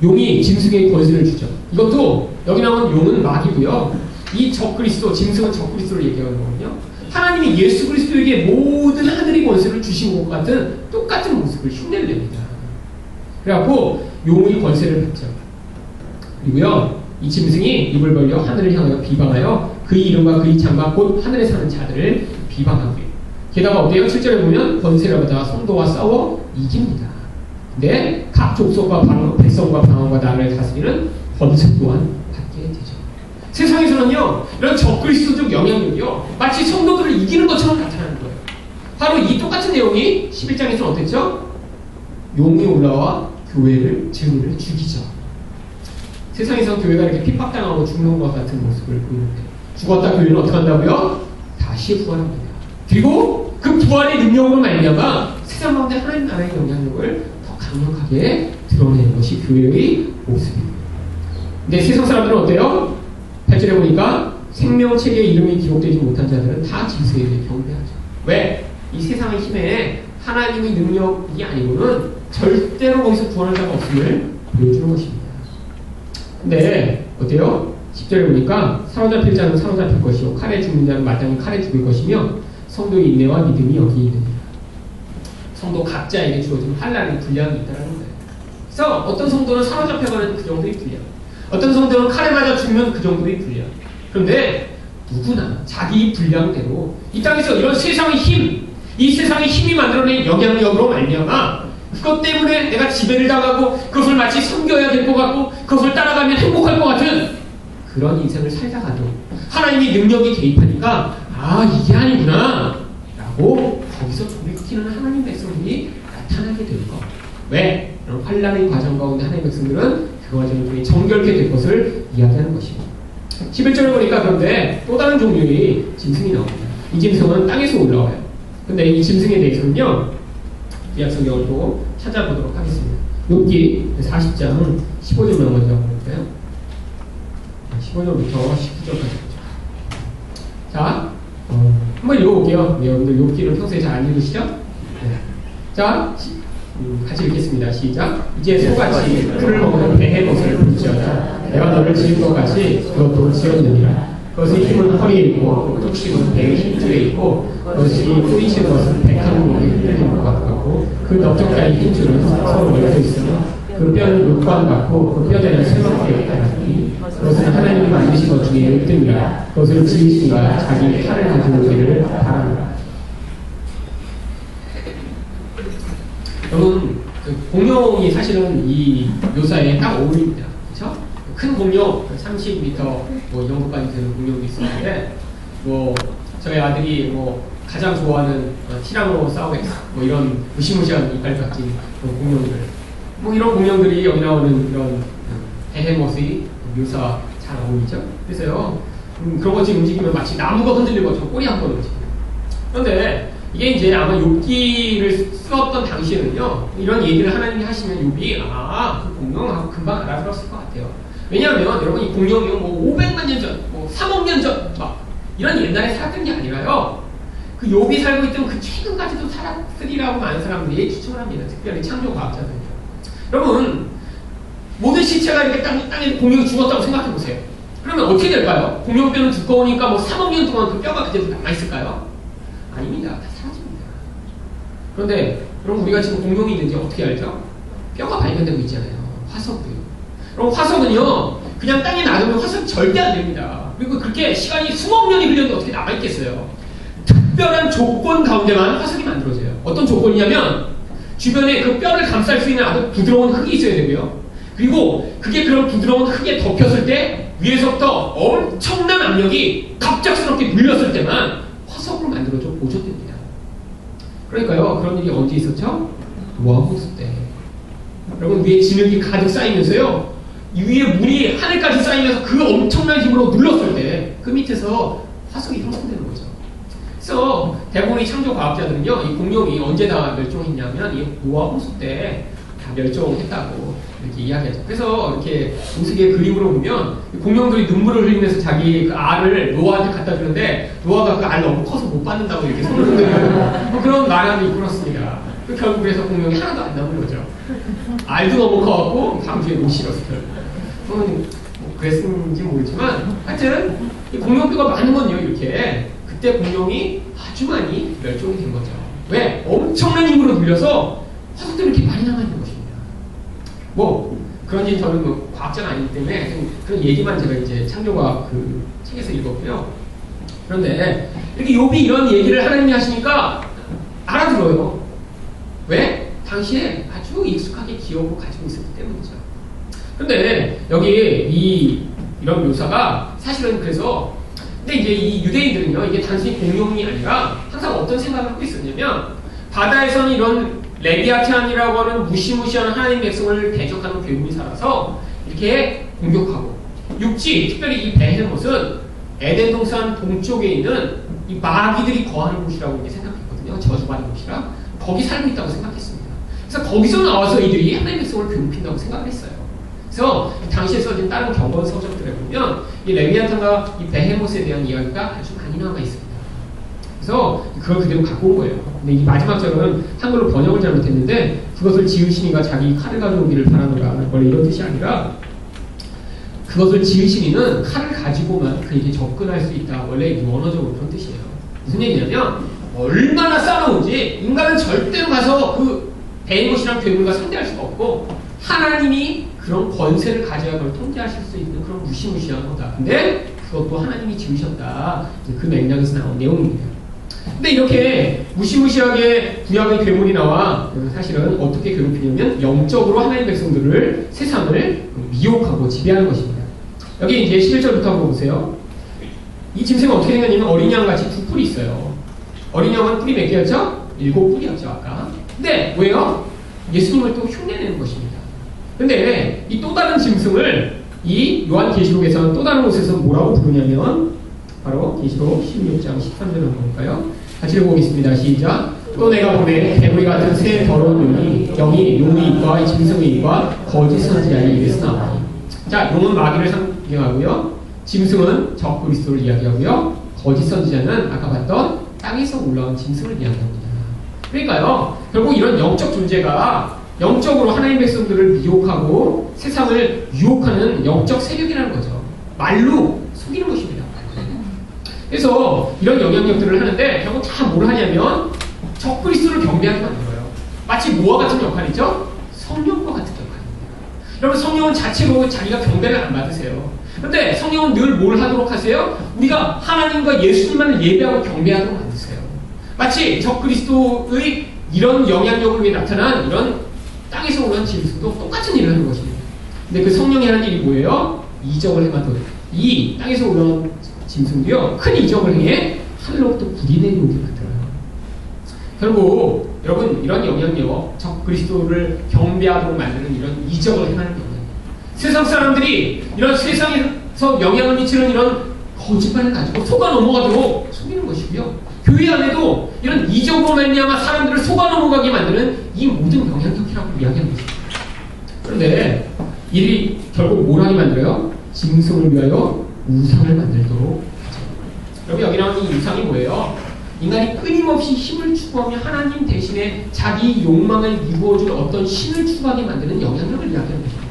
용이 짐승에게 권세를 주죠. 이것도 여기 나온 용은 마귀고요. 이 적그리스도, 짐승은 적그리스도를 얘기하는 거거든요. 하나님이 예수 그리스도에게 모든 하늘의 권세를 주신 것 같은 똑같은 모습을 흉내를 냅니다. 그래갖고 용의 권세를 받죠. 그리고요, 이 짐승이 입을 벌려 하늘을 향하여 비방하여 그의 이름과 그의 장막 곧 하늘에 사는 자들을 비방하고요. 게다가 어때요? 7절에 보면 권세를 받아 성도와 싸워 이깁니다. 근데 각 족속과 백성과 방언과 나라를 다스리는 권세 또한 받게 되죠. 세상에서는요, 이런 적그리스도적 영향력이요, 마치 성도들을 이기는 것처럼 나타나는 거예요. 바로 이 똑같은 내용이 11장에서는 어땠죠? 용이 올라와 교회를, 증인을 죽이죠. 세상에서 교회가 이렇게 핍박당하고 죽는 것 같은 모습을 보이는데 죽었다 교회는 어떻게 한다고요? 다시 부활합니다. 그리고 그 부활의 능력으로 말미암아 세상 가운데 하나님 나라의 영향력을 더 강력하게 드러내는 것이 교회의 모습입니다. 근데 세상 사람들은 어때요? 8절에 보니까 생명책에 이름이 기록되지 못한 자들은 다 짐승에게 경배하죠. 왜? 이 세상의 힘에 하나님의 능력이 아니고는 절대로 거기서 구원할 자가 없음을 보여주는 것입니다. 근데 어때요? 10절에 보니까 사로잡힐 자는 사로잡힐 것이요 칼에 죽는 자는 마땅히 칼에 죽을 것이며 성도의 인내와 믿음이 여기에 있느니라. 성도 각자에게 주어진 환난의 분량이 있다는 거예요. 그래서 어떤 성도는 사로잡혀가는 그 정도의 분량, 어떤 성도는 칼에 맞아 죽는 그 정도의 분량. 그런데 누구나 자기 분량대로 이 땅에서 이런 세상의 힘, 이 세상의 힘이 만들어낸 영향력으로 말미암아 그것 때문에 내가 지배를 당하고 그것을 마치 섬겨야 될 것 같고 그것을 따라가면 행복할 것 같은 그런 인생을 살다가도 하나님의 능력이 개입하니까 아, 이게 아니구나 라고 거기서 돌이키는 하나님 백성들이 나타나게 될 것. 왜? 이런 환난의 과정 가운데 하나님 백성들은 그 과정을 통해 정결케 될 것을 이야기하는 것입니다. 11절에 보니까 그런데 또 다른 종류의 짐승이 나옵니다. 이 짐승은 땅에서 올라와요. 근데 이 짐승에 대해서는요, 구약성경을 또 찾아보도록 하겠습니다. 욥기 40장 15절만 먼저 볼까요? 15절부터 19절까지 보죠. 자, 한번 읽어볼게요. 네, 여러분들 욥기를 평소에 잘 안 읽으시죠? 네. 자, 같이 읽겠습니다. 시작. 이제 소같이 풀을 먹는 배의 것을 볼지어다. 내가 너를 지은 것 같이 그것도 지었느니라. 그것의 힘은 허리에 있고 뚝심은 배의 힘줄에 있고 그것이 뿌리치는 것은 백합목에 흔들리는 것과 같고 그 넓적한 힘줄은 서로 얽혀 있으며 그 뼈는 육관같고 그 뼈대는 쇠막대에 달았으니 그것은 하나님이 만드신 것 중에 윽등이라 그것을 지으시니가 자기 팔을 가지고 오기를 바랍니다. 여러분, 그 공룡이 사실은 이 묘사에 딱 어울립니다. 그렇죠? 큰 공룡, 30m 뭐 이 정도까지 되는 공룡도 있었는데, 뭐 저희 아들이 뭐 가장 좋아하는 티라노사우루스 뭐 이런 무시무시한 이빨 깎인 공룡들, 뭐 이런 공룡들이 여기 나오는 이런 베헤모스의 묘사 잘 어울리죠. 그래서요, 그런 것이 움직이면 마치 나무가 흔들리고 저 꼬리 한 번 움직여요. 그런데 이게 이제 아마 욥기를 썼던 당시에는요, 이런 얘기를 하나님이 하시면 욥이 그 공룡하고 금방 알아들었을 것 같아요. 왜냐하면 여러분 이 공룡이 뭐 500만 년 전, 뭐 3억 년 전, 막 이런 옛날에 살았던 게 아니라요. 그 욥이 살고 있던 그 최근까지도 살았으리라고 많은 사람들이 추측을 합니다. 특별히 창조과학자들이요. 여러분, 모든 시체가 이렇게 땅에 공룡이 죽었다고 생각해 보세요. 그러면 어떻게 될까요? 공룡 뼈는 두꺼우니까 뭐 3억 년 동안 그 뼈가 그대로 남아있을까요? 아닙니다. 다 사라집니다. 그런데 그럼 우리가 지금 공룡이 있는지 어떻게 알죠? 뼈가 발견되고 있잖아요. 화석도요. 그럼 화석은요, 그냥 땅에 놔두면 화석이 절대 안 됩니다. 그리고 그렇게 시간이 수억 년이 흘렸는데 어떻게 남아있겠어요? 특별한 조건 가운데만 화석이 만들어져요. 어떤 조건이냐면 주변에 그 뼈를 감쌀 수 있는 아주 부드러운 흙이 있어야 되고요. 그리고 그게 그런 부드러운 흙에 덮였을 때 위에서부터 엄청난 압력이 갑작스럽게 눌렸을 때만 화석으로 만들어져 보존됩니다. 그러니까요, 그런 일이 언제 있었죠? 노아 홍수 때. 여러분, 위에 진흙이 가득 쌓이면서요, 이 위에 물이 하늘까지 쌓이면서 그 엄청난 힘으로 눌렀을 때 그 밑에서 화석이 형성되는 거죠. 그래서 대부분의 창조과학자들은요, 이 공룡이 언제 다 멸종했냐면 이 노아 홍수 때 다 멸종했다고 이렇게 이야기하죠. 그래서 이렇게 우스개 그림으로 보면 공룡들이 눈물을 흘리면서 자기 그 알을 노아한테 갖다 주는데 노아가 그 알 너무 커서 못 받는다고 이렇게 손을 흔들고 그런 말함이 있었습니다. 그 결국 그래서 공룡이 하나도 안 남은 거죠. 알도 너무 커갖고 다음 주에 못 실었어요. 뭐 그랬는지 모르지만 하여튼 이 공룡뼈가 많은 건요, 이렇게 그때 공룡이 아주 많이 멸종이 된 거죠. 왜? 엄청난 힘으로 눌려서 화석들이 이렇게 많이 남아있는 것입니다. 뭐 그런지 저는 뭐 과학자는 아니기 때문에 그런 얘기만 제가 이제 창조과학 그 책에서 읽었고요. 그런데 이렇게 욥이 이런 얘기를 하나님이 하시니까 알아들어요. 왜? 당시에 아주 익숙하게 기억을 가지고 있었기 때문이죠. 그런데 여기 이런 묘사가 사실은 그래서 근데 이제 이 유대인들은요, 이게 단순히 공룡이 아니라 항상 어떤 생각을 하고 있었냐면 바다에서는 이런 레비아탄이라고 하는 무시무시한 하나님 백성을 대적하는 괴물이 살아서 이렇게 공격하고 육지, 특별히 이 베헤못은 에덴 동산 동쪽에 있는 이 마귀들이 거하는 곳이라고 이렇게 생각했거든요. 저주받는 곳이라 거기 살고 있다고 생각했습니다. 그래서 거기서 나와서 이들이 하나님 백성을 괴롭힌다고 생각을 했어요. 그래서 당시에 써진 다른 경건 서적들에 보면 이 레비아탄과 이 베헤못에 대한 이야기가 아주 많이 나와 있습니다. 그래서 그걸 그대로 갖고 온 거예요. 근데 이 마지막 절은 한글로 번역을 잘못했는데 그것을 지으시니가 자기 칼을 가져오기를 바라노라, 원래 이런 뜻이 아니라 그것을 지으시니는 칼을 가지고만 그에게 접근할 수 있다. 원래 원어적으로 그런 뜻이에요. 무슨 얘기냐면 얼마나 싸나운지 인간은 절대로 가서 그 베헤못이랑 괴물과 상대할 수가 없고 하나님이 그런 권세를 가져야 그걸 통제하실 수 있는 그런 무시무시한 거다. 근데 그것도 하나님이 지으셨다. 그 맥락에서 나온 내용입니다. 근데 이렇게 무시무시하게 구약의 괴물이 나와 사실은 어떻게 괴롭히냐면 영적으로 하나님 백성들을, 세상을 미혹하고 지배하는 것입니다. 여기 이제 11절부터 한번 보세요. 이 짐승은 어떻게 생겼냐면 어린 양같이 두 뿔이 있어요. 어린 양은 뿔이 몇 개였죠? 7뿔이었죠 아까. 근데 왜요? 예수님을 또 흉내내는 것입니다. 근데 이 또 다른 짐승을 이 요한계시록에서는 또 다른 곳에서 뭐라고 부르냐면 바로 계시록 16장 13절을 한번 볼까요? 같이 읽어보겠습니다. 시작. 또 내가 보내 개구리 같은 새 더러운 용이 용의 입과 짐승의 입과 거짓 선지자의 입에서 나오니. 자, 용은 마귀를 상징하고요, 짐승은 적 그리스도를 이야기하고요, 거짓 선지자는 아까 봤던 땅에서 올라온 짐승을 이야기합니다. 그러니까요, 결국 이런 영적 존재가 영적으로 하나님 백성들을 미혹하고 세상을 유혹하는 영적 세력이라는 거죠. 말로 속이는 것입니다. 그래서 이런 영향력들을 하는데 결국 다 뭘 하냐면 적그리스도를 경배하게 만들어요. 마치 뭐와 같은 역할이죠? 성령과 같은 역할입니다. 여러분 성령은 자체로 자기가 경배를 안 받으세요. 그런데 성령은 늘 뭘 하도록 하세요? 우리가 하나님과 예수님만을 예배하고 경배하도록 만드세요. 마치 적그리스도의 이런 영향력을 위해 나타난 이런 땅에서 오는 짐승도 똑같은 일을 하는 것입니다. 근데 그 성령이 하는 일이 뭐예요? 이적을 행하도록. 이 땅에서 올라온 짐승도요, 큰 이적을 행해 하늘로부터 불이 내려오게 만들어요. 결국 여러분 이런 영향력, 적그리스도를 경배하도록 만드는 이런 이적을 행하는 영향력, 세상 사람들이 이런 세상에서 영향을 미치는 이런 거짓말을 가지고 속아 넘어가도록 속이는 것이고요, 교회 안에도 이런 이적으로 말미암아 사람들을 속아 넘어가게 만드는 이 모든 영향력이라고 이야기하는 것입니다. 그런데 이들이 결국 뭘 하게 만들어요? 짐승을 위하여 우상을 만들도록 하죠. 여러분 여기 나오는 이 우상이 뭐예요? 인간이 끊임없이 힘을 추구하며 하나님 대신에 자기 욕망을 이루어줄 어떤 신을 추구하게 만드는 영향력을 이야기하는 것입니다.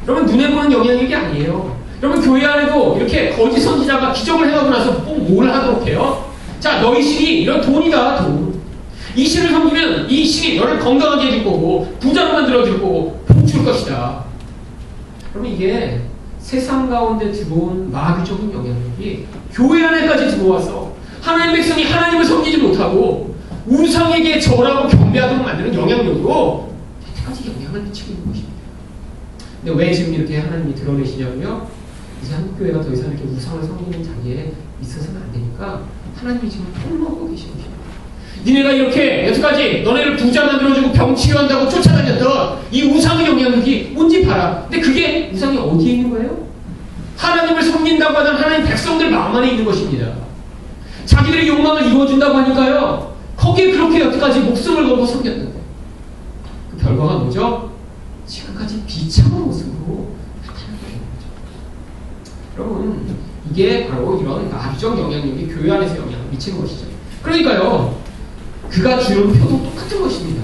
여러분 눈에 보는 영향력이 아니에요. 여러분 교회 안에도 이렇게 거짓 선지자가 기적을 해가고 나서 꼭 뭘 하도록 해요? 자, 너희 신이 이런 돈이다, 돈. 이 신을 섬기면 이 신이 너를 건강하게 해줄 거고 부자로 만들어줄 거고 복 줄 것이다. 그러면 이게 세상 가운데 들어온 마귀적인 영향력이 교회 안에까지 들어와서 하나님 백성이 하나님을 섬기지 못하고 우상에게 절하고 경배하도록 만드는 영향력으로 여태까지 영향을 미치고 있는 것입니다. 근데 왜 지금 이렇게 하나님이 드러내시냐고요? 이제 한국교회가 더 이상 이렇게 우상을 섬기는 자리에 있어서는 안 되니까 하나님이 지금 폭로하고 계신 것입니다. 니네가 이렇게 여태까지 너네를 부자 만들어주고 병 치료한다고 쫓아다녔던 이 우상의 영향력이 뭔지 봐라. 근데 그게 우상이 어디에 있는 거예요? 하나님을 섬긴다고 하는 하나님 백성들 마음 안에 있는 것입니다. 자기들의 욕망을 이루어준다고 하니까요, 거기에 그렇게 여태까지 목숨을 걸고 섬겼는데 그 결과가 뭐죠? 지금까지 비참한 모습으로 나타나게 되는 거죠. 여러분 이게 바로 이런 마귀적 영향력이 교회 안에서 영향을 미치는 것이죠. 그러니까요 그가 주는 표도 똑같은 것입니다.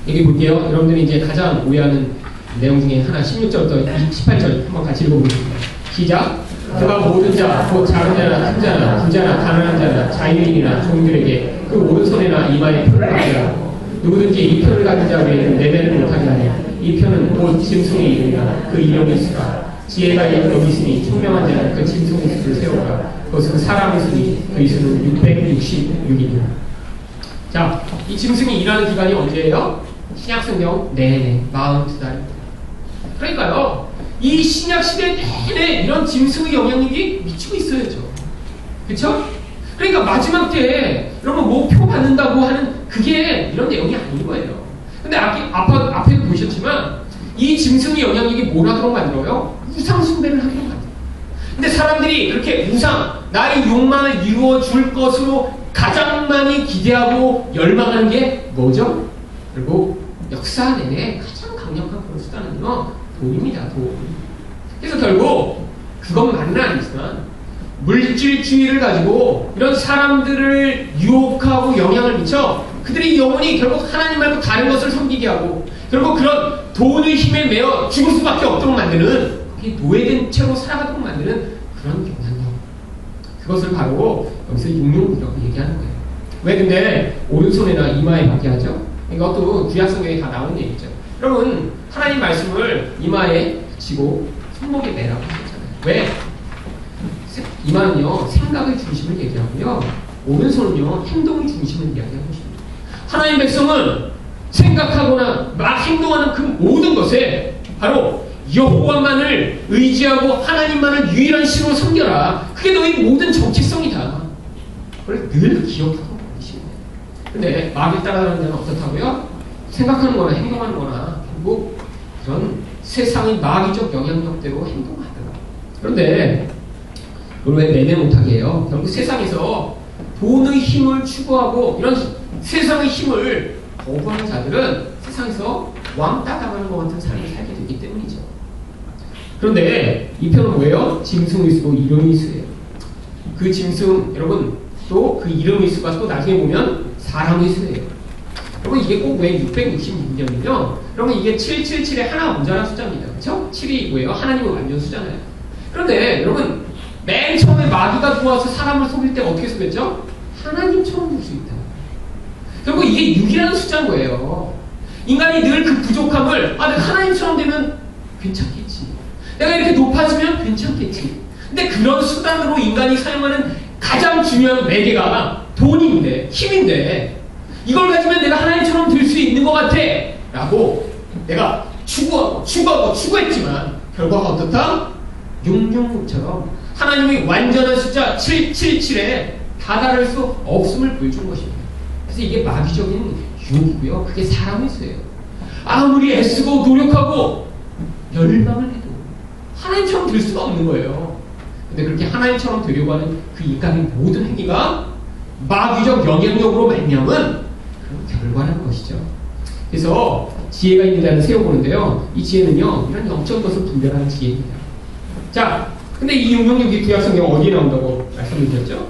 여기 볼게요. 여러분들이 이제 가장 오해하는 내용 중에 하나 16절부터 18절 한번 같이 읽어보겠습니다. 시작. 그가 모든 자, 곧 작은 자나 큰 자나 부자나 가난한 자나 자유인이나 종들에게 그 오른손이나 이마에 표를 가지라. 누구든지 이 표를 가진 자 외에는 내배를 못하게 하니 이 표는 곧 짐승의 이름이라. 그 이름이 있으라. 지혜가 여기 있으니 총명한 자는 그 짐승의 수를 세우라. 그것은 그 사람의 수니 그 수는 666이니라. 자, 이 짐승이 일하는 기간이 언제예요? 신약성경 내내 42달입니다. 그러니까요 이 신약시대 내내 이런 짐승의 영향력이 미치고 있어야죠. 그쵸? 그러니까 마지막 때에 여러분 뭐 표 받는다고 하는 그게 이런 내용이 아닌 거예요. 근데 앞에도 보셨지만 이 짐승의 영향력이 뭘 하도록 만들어요? 우상 숭배를 하도록 만들어요. 근데 사람들이 그렇게 우상, 나의 욕망을 이루어줄 것으로 가장 많이 기대하고 열망하는 게 뭐죠? 그리고 역사 내내 가장 강력한 그런 수단은요, 돈입니다, 돈. 그래서 결국 그것만은 아니지만 물질주의를 가지고 이런 사람들을 유혹하고 영향을 미쳐 그들의 영혼이 결국 하나님 말고 다른 것을 섬기게 하고 결국 그런 돈의 힘에 매여 죽을 수밖에 없도록 만드는, 노예된 채로 살아가도록 만드는 그런 영향력. 그것을 바로 여기서 육룡이라고 얘기하는 거예요. 왜 근데 오른손이나 이마에 받게 하죠? 이것도 구약성경에 다 나오는 얘기죠. 여러분 하나님 말씀을 이마에 붙이고 손목에 매라고 하셨잖아요. 왜? 이마는요 생각의 중심을 얘기하고요, 오른손은요 행동의 중심을 이야기하는 것입니다. 하나님 백성은 생각하거나 막 행동하는 그 모든 것에 바로 여호와만을 의지하고 하나님만을 유일한 신으로 섬겨라. 그게 너희 모든 정체성이다. 그걸 늘 기억하고 계십니다. 근데 마귀를 따라가는 자는 어떻다고요? 생각하는 거나 행동하는 거나 결국 그런 세상의 마귀적 영향력대로 행동하더라. 그런데 그걸 왜 매매 못하게 해요? 결국 세상에서 돈의 힘을 추구하고 이런 세상의 힘을 거부하는 자들은 세상에서 왕따 당하는 것 같은 삶을 살게 되기 때문이죠. 그런데 이 표는 뭐예요? 짐승의 수고 이름의 수예요. 그 짐승, 여러분 또 그 이름의 수가 또 나중에 보면 사람의 수예요. 여러분 이게 꼭 왜 666년이며, 여러분 이게 777에 하나가 모자란 숫자입니다. 그렇죠? 7이 뭐예요? 하나님의 완전 수잖아요. 그런데 여러분 맨 처음에 마귀가 들어와서 사람을 속일 때 어떻게 속였죠? 하나님처럼 볼 수 있다. 결국 이게 6이라는 숫자인 거예요. 인간이 늘 그 부족함을 내가 하나님처럼 되면 괜찮겠지. 내가 이렇게 높아지면 괜찮겠지. 근데 그런 수단으로 인간이 사용하는 가장 중요한 매개가 돈인데, 힘인데, 이걸 가지면 내가 하나님처럼 될 수 있는 것 같아 라고 내가 추구했지만 결과가 어떻다? 666처럼 하나님이 완전한 숫자 777에 다다를 수 없음을 보여준 것입니다. 그래서 이게 마귀적인 유혹이고요. 그게 사람의 수예요. 아무리 애쓰고 노력하고 열망을 해도 하나님처럼 될 수가 없는 거예요. 근데 그렇게 하나님처럼 되려고 하는 그 인간의 모든 행위가 마귀적 영향력으로 말미암은 그런 결과라는 것이죠. 그래서 지혜가 있는다는 세워보는데요. 이 지혜는요, 이런 영적 것을 분별하는 지혜입니다. 자, 근데 이 666이 구약성경 어디에 나온다고 말씀드렸죠?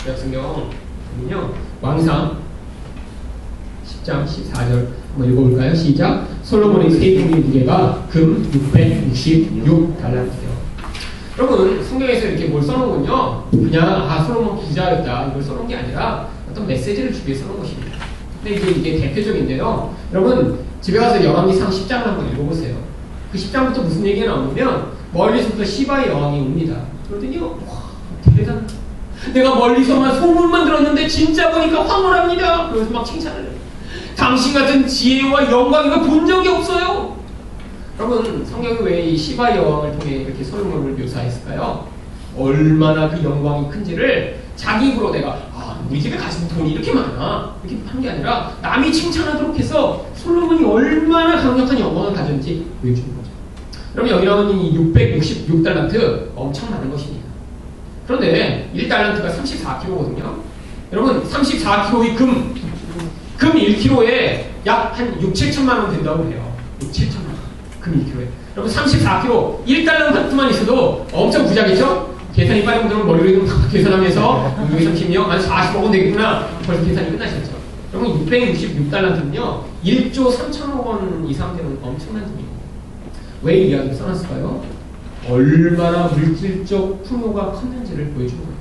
구약성경은요, 왕상 10장 14절 한번 읽어볼까요? 시작. 솔로몬의 세금의 무게가 금 666달란트요. 여러분, 성경에서 이렇게 뭘 써놓은군요. 그냥 솔로몬 부자였다 이걸 써놓은 게 아니라 어떤 메시지를 주기 위해 써놓은 것입니다. 근데 이게 대표적인데요. 여러분, 집에 가서 열왕기상 10장을 한번 읽어보세요. 그 10장부터 무슨 얘기가 나오냐면 멀리서부터 시바의 여왕이 옵니다. 그러더니요, 와, 대단하다. 내가 멀리서만 소문만 들었는데 진짜 보니까 황홀합니다. 그러면서 막 칭찬을 해요. 당신 같은 지혜와 영광을 본 적이 없어요. 여러분, 성경이 왜 이 시바의 여왕을 통해 이렇게 솔로몬을 묘사했을까요? 얼마나 그 영광이 큰지를 자기 입으로 내가 우리 집에 가진 돈이 이렇게 많아 이렇게 하는 게 아니라 남이 칭찬하도록 해서 솔로몬이 얼마나 강력한 영광을 가졌는지 보여주는 거죠. 그럼 여기 나오는 이 666달란트 엄청 많은 것입니다. 그런데 1달란트가 34kg거든요. 여러분, 34kg의 금 1kg에 약 한 6, 7천만 원 된다고 해요. 6, 7천만 원. 금 1kg에. 여러분, 34kg 1달란트만 있어도 엄청 부자겠죠? 계산이 빠른 분들은 머리로 계산하면서 630명, 한 40억은 되겠구나. 벌써 계산이 끝나셨죠. 여러분, 666달란트는요, 1조 3천억 원 이상 되는 엄청난 돈입니다. 왜 이 이야기를 써놨을까요? 얼마나 물질적 풍요가 컸는지를 보여주는 거예요.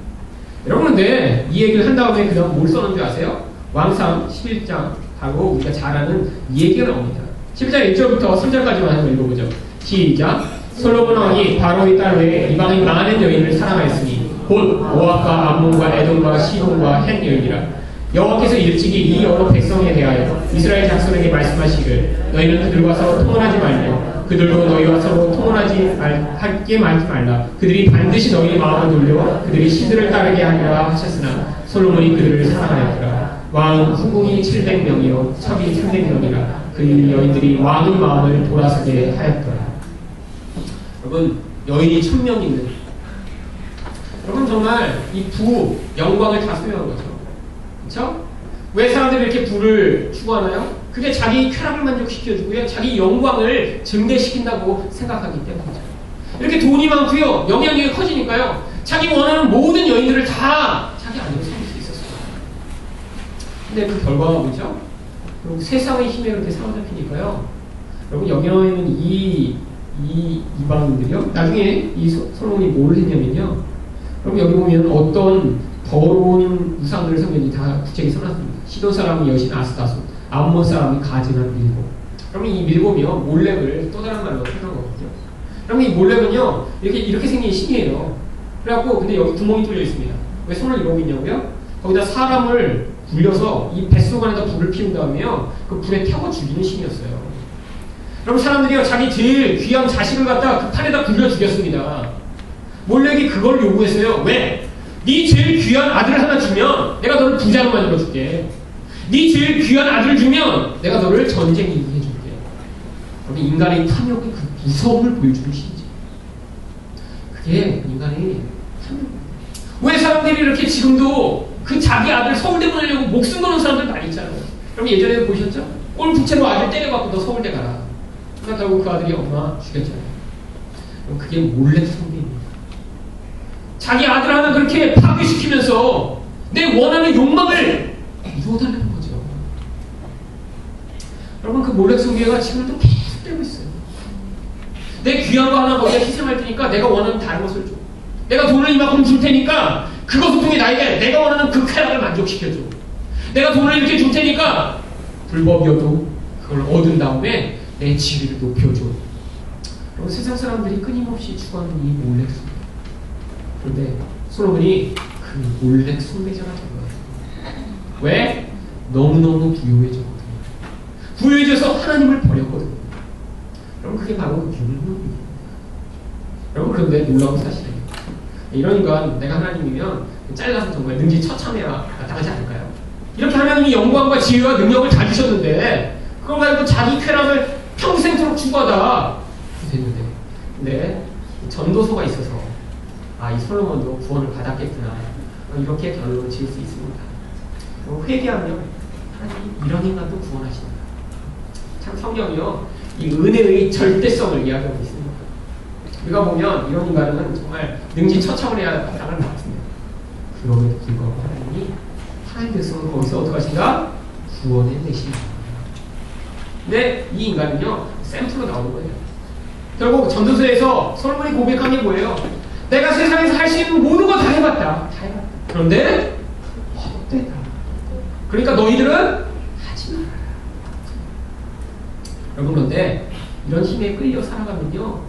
여러분, 근데 이 얘기를 한 다음에 그 다음 뭘 써놓은 줄 아세요? 왕상 11장 하고 우리가 잘 아는 이 얘기가 나옵니다. 11장 1절부터 3절까지만 한번 읽어보죠. 시작. 솔로몬 왕이 바로의 딸 외에 이방인 많은 여인을 사랑하였으니 곧 모압과 암몬과 에돔과 시돈과 헷 여인이라. 여호와께서 일찍이 이 여러 백성에 대하여 이스라엘 자손에게 말씀하시길 너희는 그들과 서로 통혼하지 말며 그들도 너희와 서로 통혼하지 말지 말라. 그들이 반드시 너희의 마음을 돌려 그들이 신들을 따르게 하리라 하셨으나 솔로몬이 그들을 사랑하였더라. 왕은 후궁이 700명이요 첩이 300명이라. 그 여인들이 왕의 마음을 돌아서게 하였더라. 여러분, 여인이 1000명인데 여러분, 정말 이 영광을 다 소유한 거죠. 그렇죠? 왜 사람들이 이렇게 부를 추구하나요? 그게 자기 쾌락을 만족시켜주고요, 자기 영광을 증대시킨다고 생각하기 때문이죠. 이렇게 돈이 많고요, 영향력이 커지니까요, 자기 원하는 모든 여인들을 다 자기 안으로 삼을 수 있었어요. 근데 그 결과가 뭐죠? 그리고 세상의 힘에 그렇게 사로잡히니까요, 여러분, 여기 나와 있는 이 이방인들이요, 나중에 이 솔로몬이 뭘 했냐면요, 여러분, 여기 보면 어떤 더러운 우상들을 섬겼는지 다 구체적이 써놨습니다. 시돈 사람이 여신 아스타손, 암몬 사람이 가증한 밀고. 그러면 이 밀고이요, 몰렉을 또 다른 말로 표현한 거거든요. 그러면 이 몰렉은요, 이렇게 생긴 신이에요. 그래갖고, 근데 여기 구멍이 뚫려 있습니다. 왜 손을 이러고 있냐고요? 거기다 사람을 굴려서 이 뱃속 안에다 불을 피운 다음에요, 그 불에 태워 죽이는 신이었어요. 그럼 사람들이요, 자기 제일 귀한 자식을 갖다 그 판에다 굴려 죽였습니다. 몰렉이 그걸 요구했어요. 왜? 네 제일 귀한 아들을 하나 주면 내가 너를 부자로 만들어줄게. 네 제일 귀한 아들을 주면 내가 너를 전쟁 인도 해줄게. 그런데 인간의 탐욕의 그 무서움을 보여주는 신이죠. 그게 인간의 탐욕입니다. 왜 사람들이 이렇게 지금도 그 자기 아들 서울대 보내려고 목숨 거는 사람들 많이 있잖아요. 그럼 예전에도 보셨죠? 골프채로 아들 때려갖고 너 서울대 가라. 그렇다고 그 아들이 엄마 죽였잖아요. 그럼 그게 몰래 성비입니다. 자기 아들 하나 그렇게 파괴시키면서 내 원하는 욕망을 이루어달라는 거죠. 여러분, 그 몰렉 숭배가 지금도 계속되고 있어요. 내 귀한 거 하나 거기다 희생할 테니까 내가 원하는 다른 것을 줘. 내가 돈을 이만큼 줄 테니까 그것을 통해 나에게 내가 원하는 그 쾌락을 만족시켜줘. 내가 돈을 이렇게 줄 테니까 불법이어도 그걸 얻은 다음에 내 지위를 높여줘. 그리고 세상 사람들이 끊임없이 추구하는 이 몰렉 숭배. 그런데 솔로몬이 그 몰렉 숭배자가 된 거예요. 왜? 너무너무 부유해졌거든요. 부유해져서 하나님을 버렸거든요. 여러분 그게 바로 그 율법이에요. 여러분 그런데 놀라운 사실이에요. 이러니까 내가 하나님이면 잘라서 정말 능지처참해야 마땅하지 않을까요? 이렇게 하나님이 영광과 지혜와 능력을 다 주셨는데 그걸 가지고 자기 쾌락을 평생토록 추구하다 됐는데 근데 전도서가 있어서 이 솔로몬도 구원을 받았겠구나 이렇게 결론을 지을 수 있습니다. 회개하면 하나님 이런 인간도 구원하신다. 참 성경이요 이 은혜의 절대성을 이야기하고 있습니다. 우리가 보면 이런 인간은 정말 능지처참을 해야 마땅할 것 같습니다. 그럼에도 불구하고 하나님이 하나님 백성을 거기서 어떻게 하신다? 구원해내십니다. 근데 이 인간은요 샘플로 나오는 거예요. 결국 전도서에서 솔로몬이 고백한 게 뭐예요? 내가 세상에서 할 수 있는 모든 거 다 해봤다. 다 해봤다. 그런데 헛되다. 그러니까 너희들은 하지 마라. 여러분 그런데 이런 힘에 끌려 살아가면요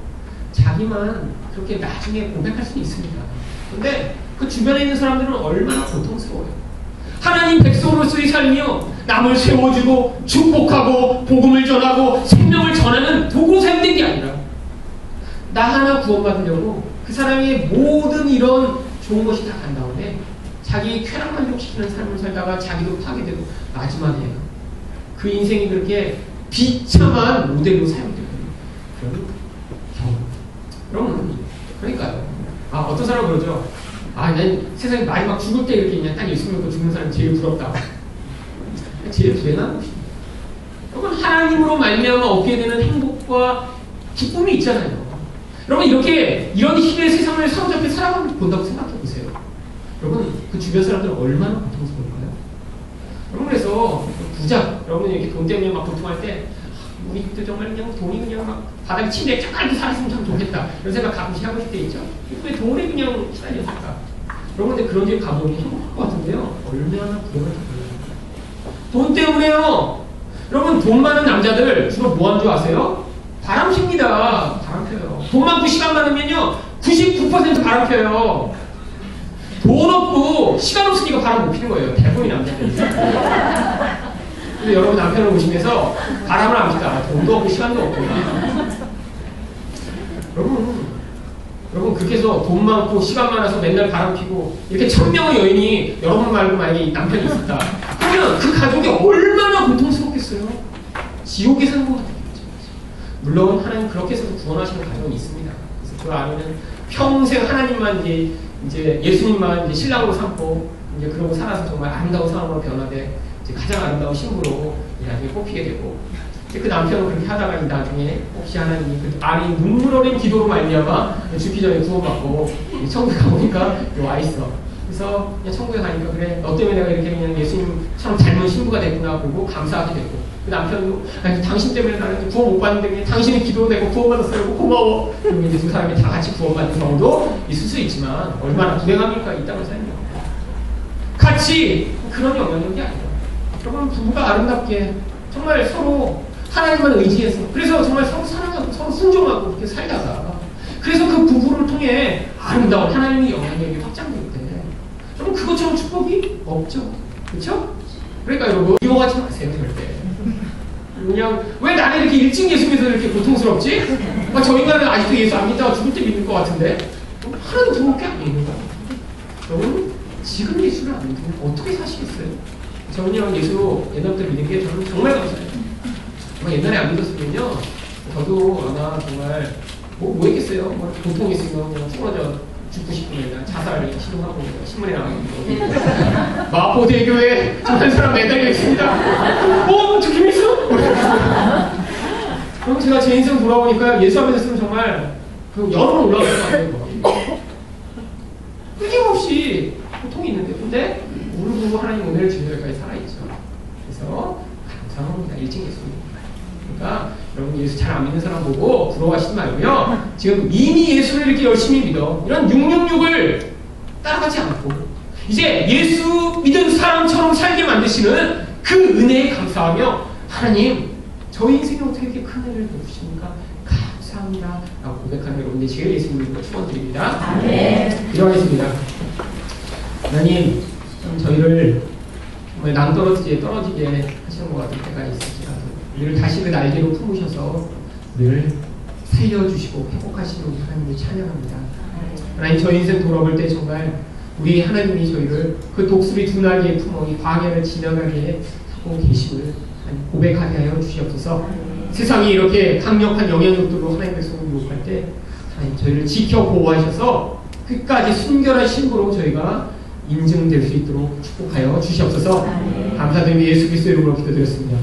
자기만 그렇게 나중에 고백할 수 있습니다. 그런데 그 주변에 있는 사람들은 얼마나 고통스러워요. 하나님 백성으로서의 삶이요 남을 세워주고 축복하고 복음을 전하고 생명을 전하는 도구 삶된 게 아니라 나 하나 구원받으려고 그 사람의 모든 이런 좋은 것이 다 간 다음에 자기 쾌락 만족시키는 삶을 살다가 자기도 파괴되고 마지막에 그 인생이 그렇게 비참한 모델로 사용되는 그런 경우. 여러분 그러니까요. 어떤 사람은 그러죠. 난 세상에 마지막 죽을 때 이렇게 그냥 딱 예수 믿고 죽는 사람이 제일 부럽다. 제일 불행한 것입니다. 여러분 하나님으로 말미암아 얻게 되는 행복과 기쁨이 있잖아요. 여러분 이렇게 이런 힘의 세상을 사로잡혀 살아가고 본다고 생각해 보세요. 여러분 그 주변 사람들은 얼마나 고통스러울까요? 여러분 그래서 부자 여러분이 이렇게 돈 때문에 막 고통할 때 우리도 정말 그냥 돈이 그냥 막 바닥에 침대에 쫙 깔고 살았으면 참 좋겠다 이런 생각 가끔씩 하고 싶을 때 있죠. 왜 돈에 그냥 시달렸을까? 여러분 근데 그런 데 가보면 행복할 것 같은데요. 얼마나 불행할 돈 때문에요. 여러분 돈 많은 남자들 주로 뭐 하는 줄 아세요? 바람 핍니다. 바람 펴요. 돈 많고 시간 많으면요 99% 바람 펴요. 돈 없고 시간 없으니까 바람 못 피는 거예요. 대부분의 남자들이. 근데 여러분 남편을 보시면서 바람을 안 피다. 돈도 없고 시간도 없고. 여러분 그렇게 해서 돈 많고 시간 많아서 맨날 바람 피고 이렇게 1000명의 여인이 여러분 말고 만약에 남편이 있었다. 그러면 그 가족이 얼마나 고통스럽겠어요. 지옥에 사는 것 같아요. 물론 하나님 그렇게 해서도 구원하시는 가정이 있습니다. 그래서 그 안에는 평생 하나님만 이제 예수님만 이제 신랑으로 삼고 이제 그러고 살아서 정말 아름다운 사람으로 변화돼 이제 가장 아름다운 신부로 나중에 뽑히게 되고 그 남편은 그렇게 하다가 나중에 혹시 하나님이 그 아니 눈물 어린 기도로 말미암아 죽기 전에 구원받고 천국에 가보니까 와 있어. 그래서 그냥 천국에 가니까 그래 너 때문에 내가 이렇게 그냥 예수님처럼 닮은 신부가 됐구나 보고 감사하게 됐고 그 남편도 아니, 당신 때문에 나는 구원 못 받는데 그냥 당신의 기도로 내가 구원받았어요. 고마워. 그리고 이제 두 사람이 다 같이 구원받는 경우도 있을 수 있지만 얼마나 불행합니까? 이 땅을 살면 같이 그런 영향력이 아니라 여러분 부부가 아름답게 정말 서로 하나님만 의지해서 그래서 정말 서로 사랑하고 서로 순종하고 그렇게 살다가 그래서 그 부부를 통해 아름다운 하나님의 영향력이 확장될 때 여러분 그것처럼 축복이 없죠. 그렇죠? 그러니까 여러분 미워하지 마세요. 절대. 그냥 왜 나는 이렇게 일찍 예수 믿어서 이렇게 고통스럽지? 저 인간은 아직도 예수 안 믿다가 죽을 때 믿을 것 같은데 하나도 들어올 게 아닌 거야. 여러분 지금 예수를 안 믿으면 어떻게 사시겠어요? 저는요 예수 옛날부터 믿는 게 저는 정말 감사해요. 옛날에 안 믿었으면요 저도 아마 정말 뭐 있겠어요. 고통 있으면 그냥 쓰러져 죽고 싶으면 자살을 시도하고 신문에 나가고 마포대교에 한 사람 매달려 있습니다. 죽긴 있어? 그럼 제가 제 인생 돌아보니까 예수 안 믿었으면 정말 그 여름은 올라갈 것 같아요. 끊임없이 고통이 있는데 근데 우리 보고 하나님 은혜를 주는 여기까지 살아있죠. 그래서 감사합니다. 일찍 예수 믿습니다. 그러니까 여러분 예수 잘 안 믿는 사람 보고 부러워하시지 말고요. 지금 이미 예수를 이렇게 열심히 믿어 이런 666을 따라가지 않고 이제 예수 믿은 사람처럼 살게 만드시는 그 은혜에 감사하며 하나님 저희 인생에 어떻게 이렇게 큰 은혜를 베푸십니까? 감사합니다 라고 고백하는 여러분 되시길 예수님 이름으로 축원드립니다. 아멘. 기도하겠습니다. 하나님 좀 저희를 정말 낭떠러지게 떨어지게 하시는 것 같은 때가 있을지라도 우리를 다시 그 날개로 품으셔서 우리를 살려주시고 회복하시는 우리 하나님을 찬양합니다. 하나님 저희 인생 돌아볼 때 정말 우리 하나님이 저희를 그 독수리 두 날개의 품어 이 광야를 지나가게 하고 계심을 고백하게 하여 주시옵소서. 세상이 이렇게 강력한 영향력들로 하나님의 백성을 유혹할 때 하나님 저희를 지켜 보호하셔서 끝까지 순결한 신부로 저희가 인증될 수 있도록 축복하여 주시옵소서. 감사드리며 예수 그리스도의 이름으로 기도드렸습니다.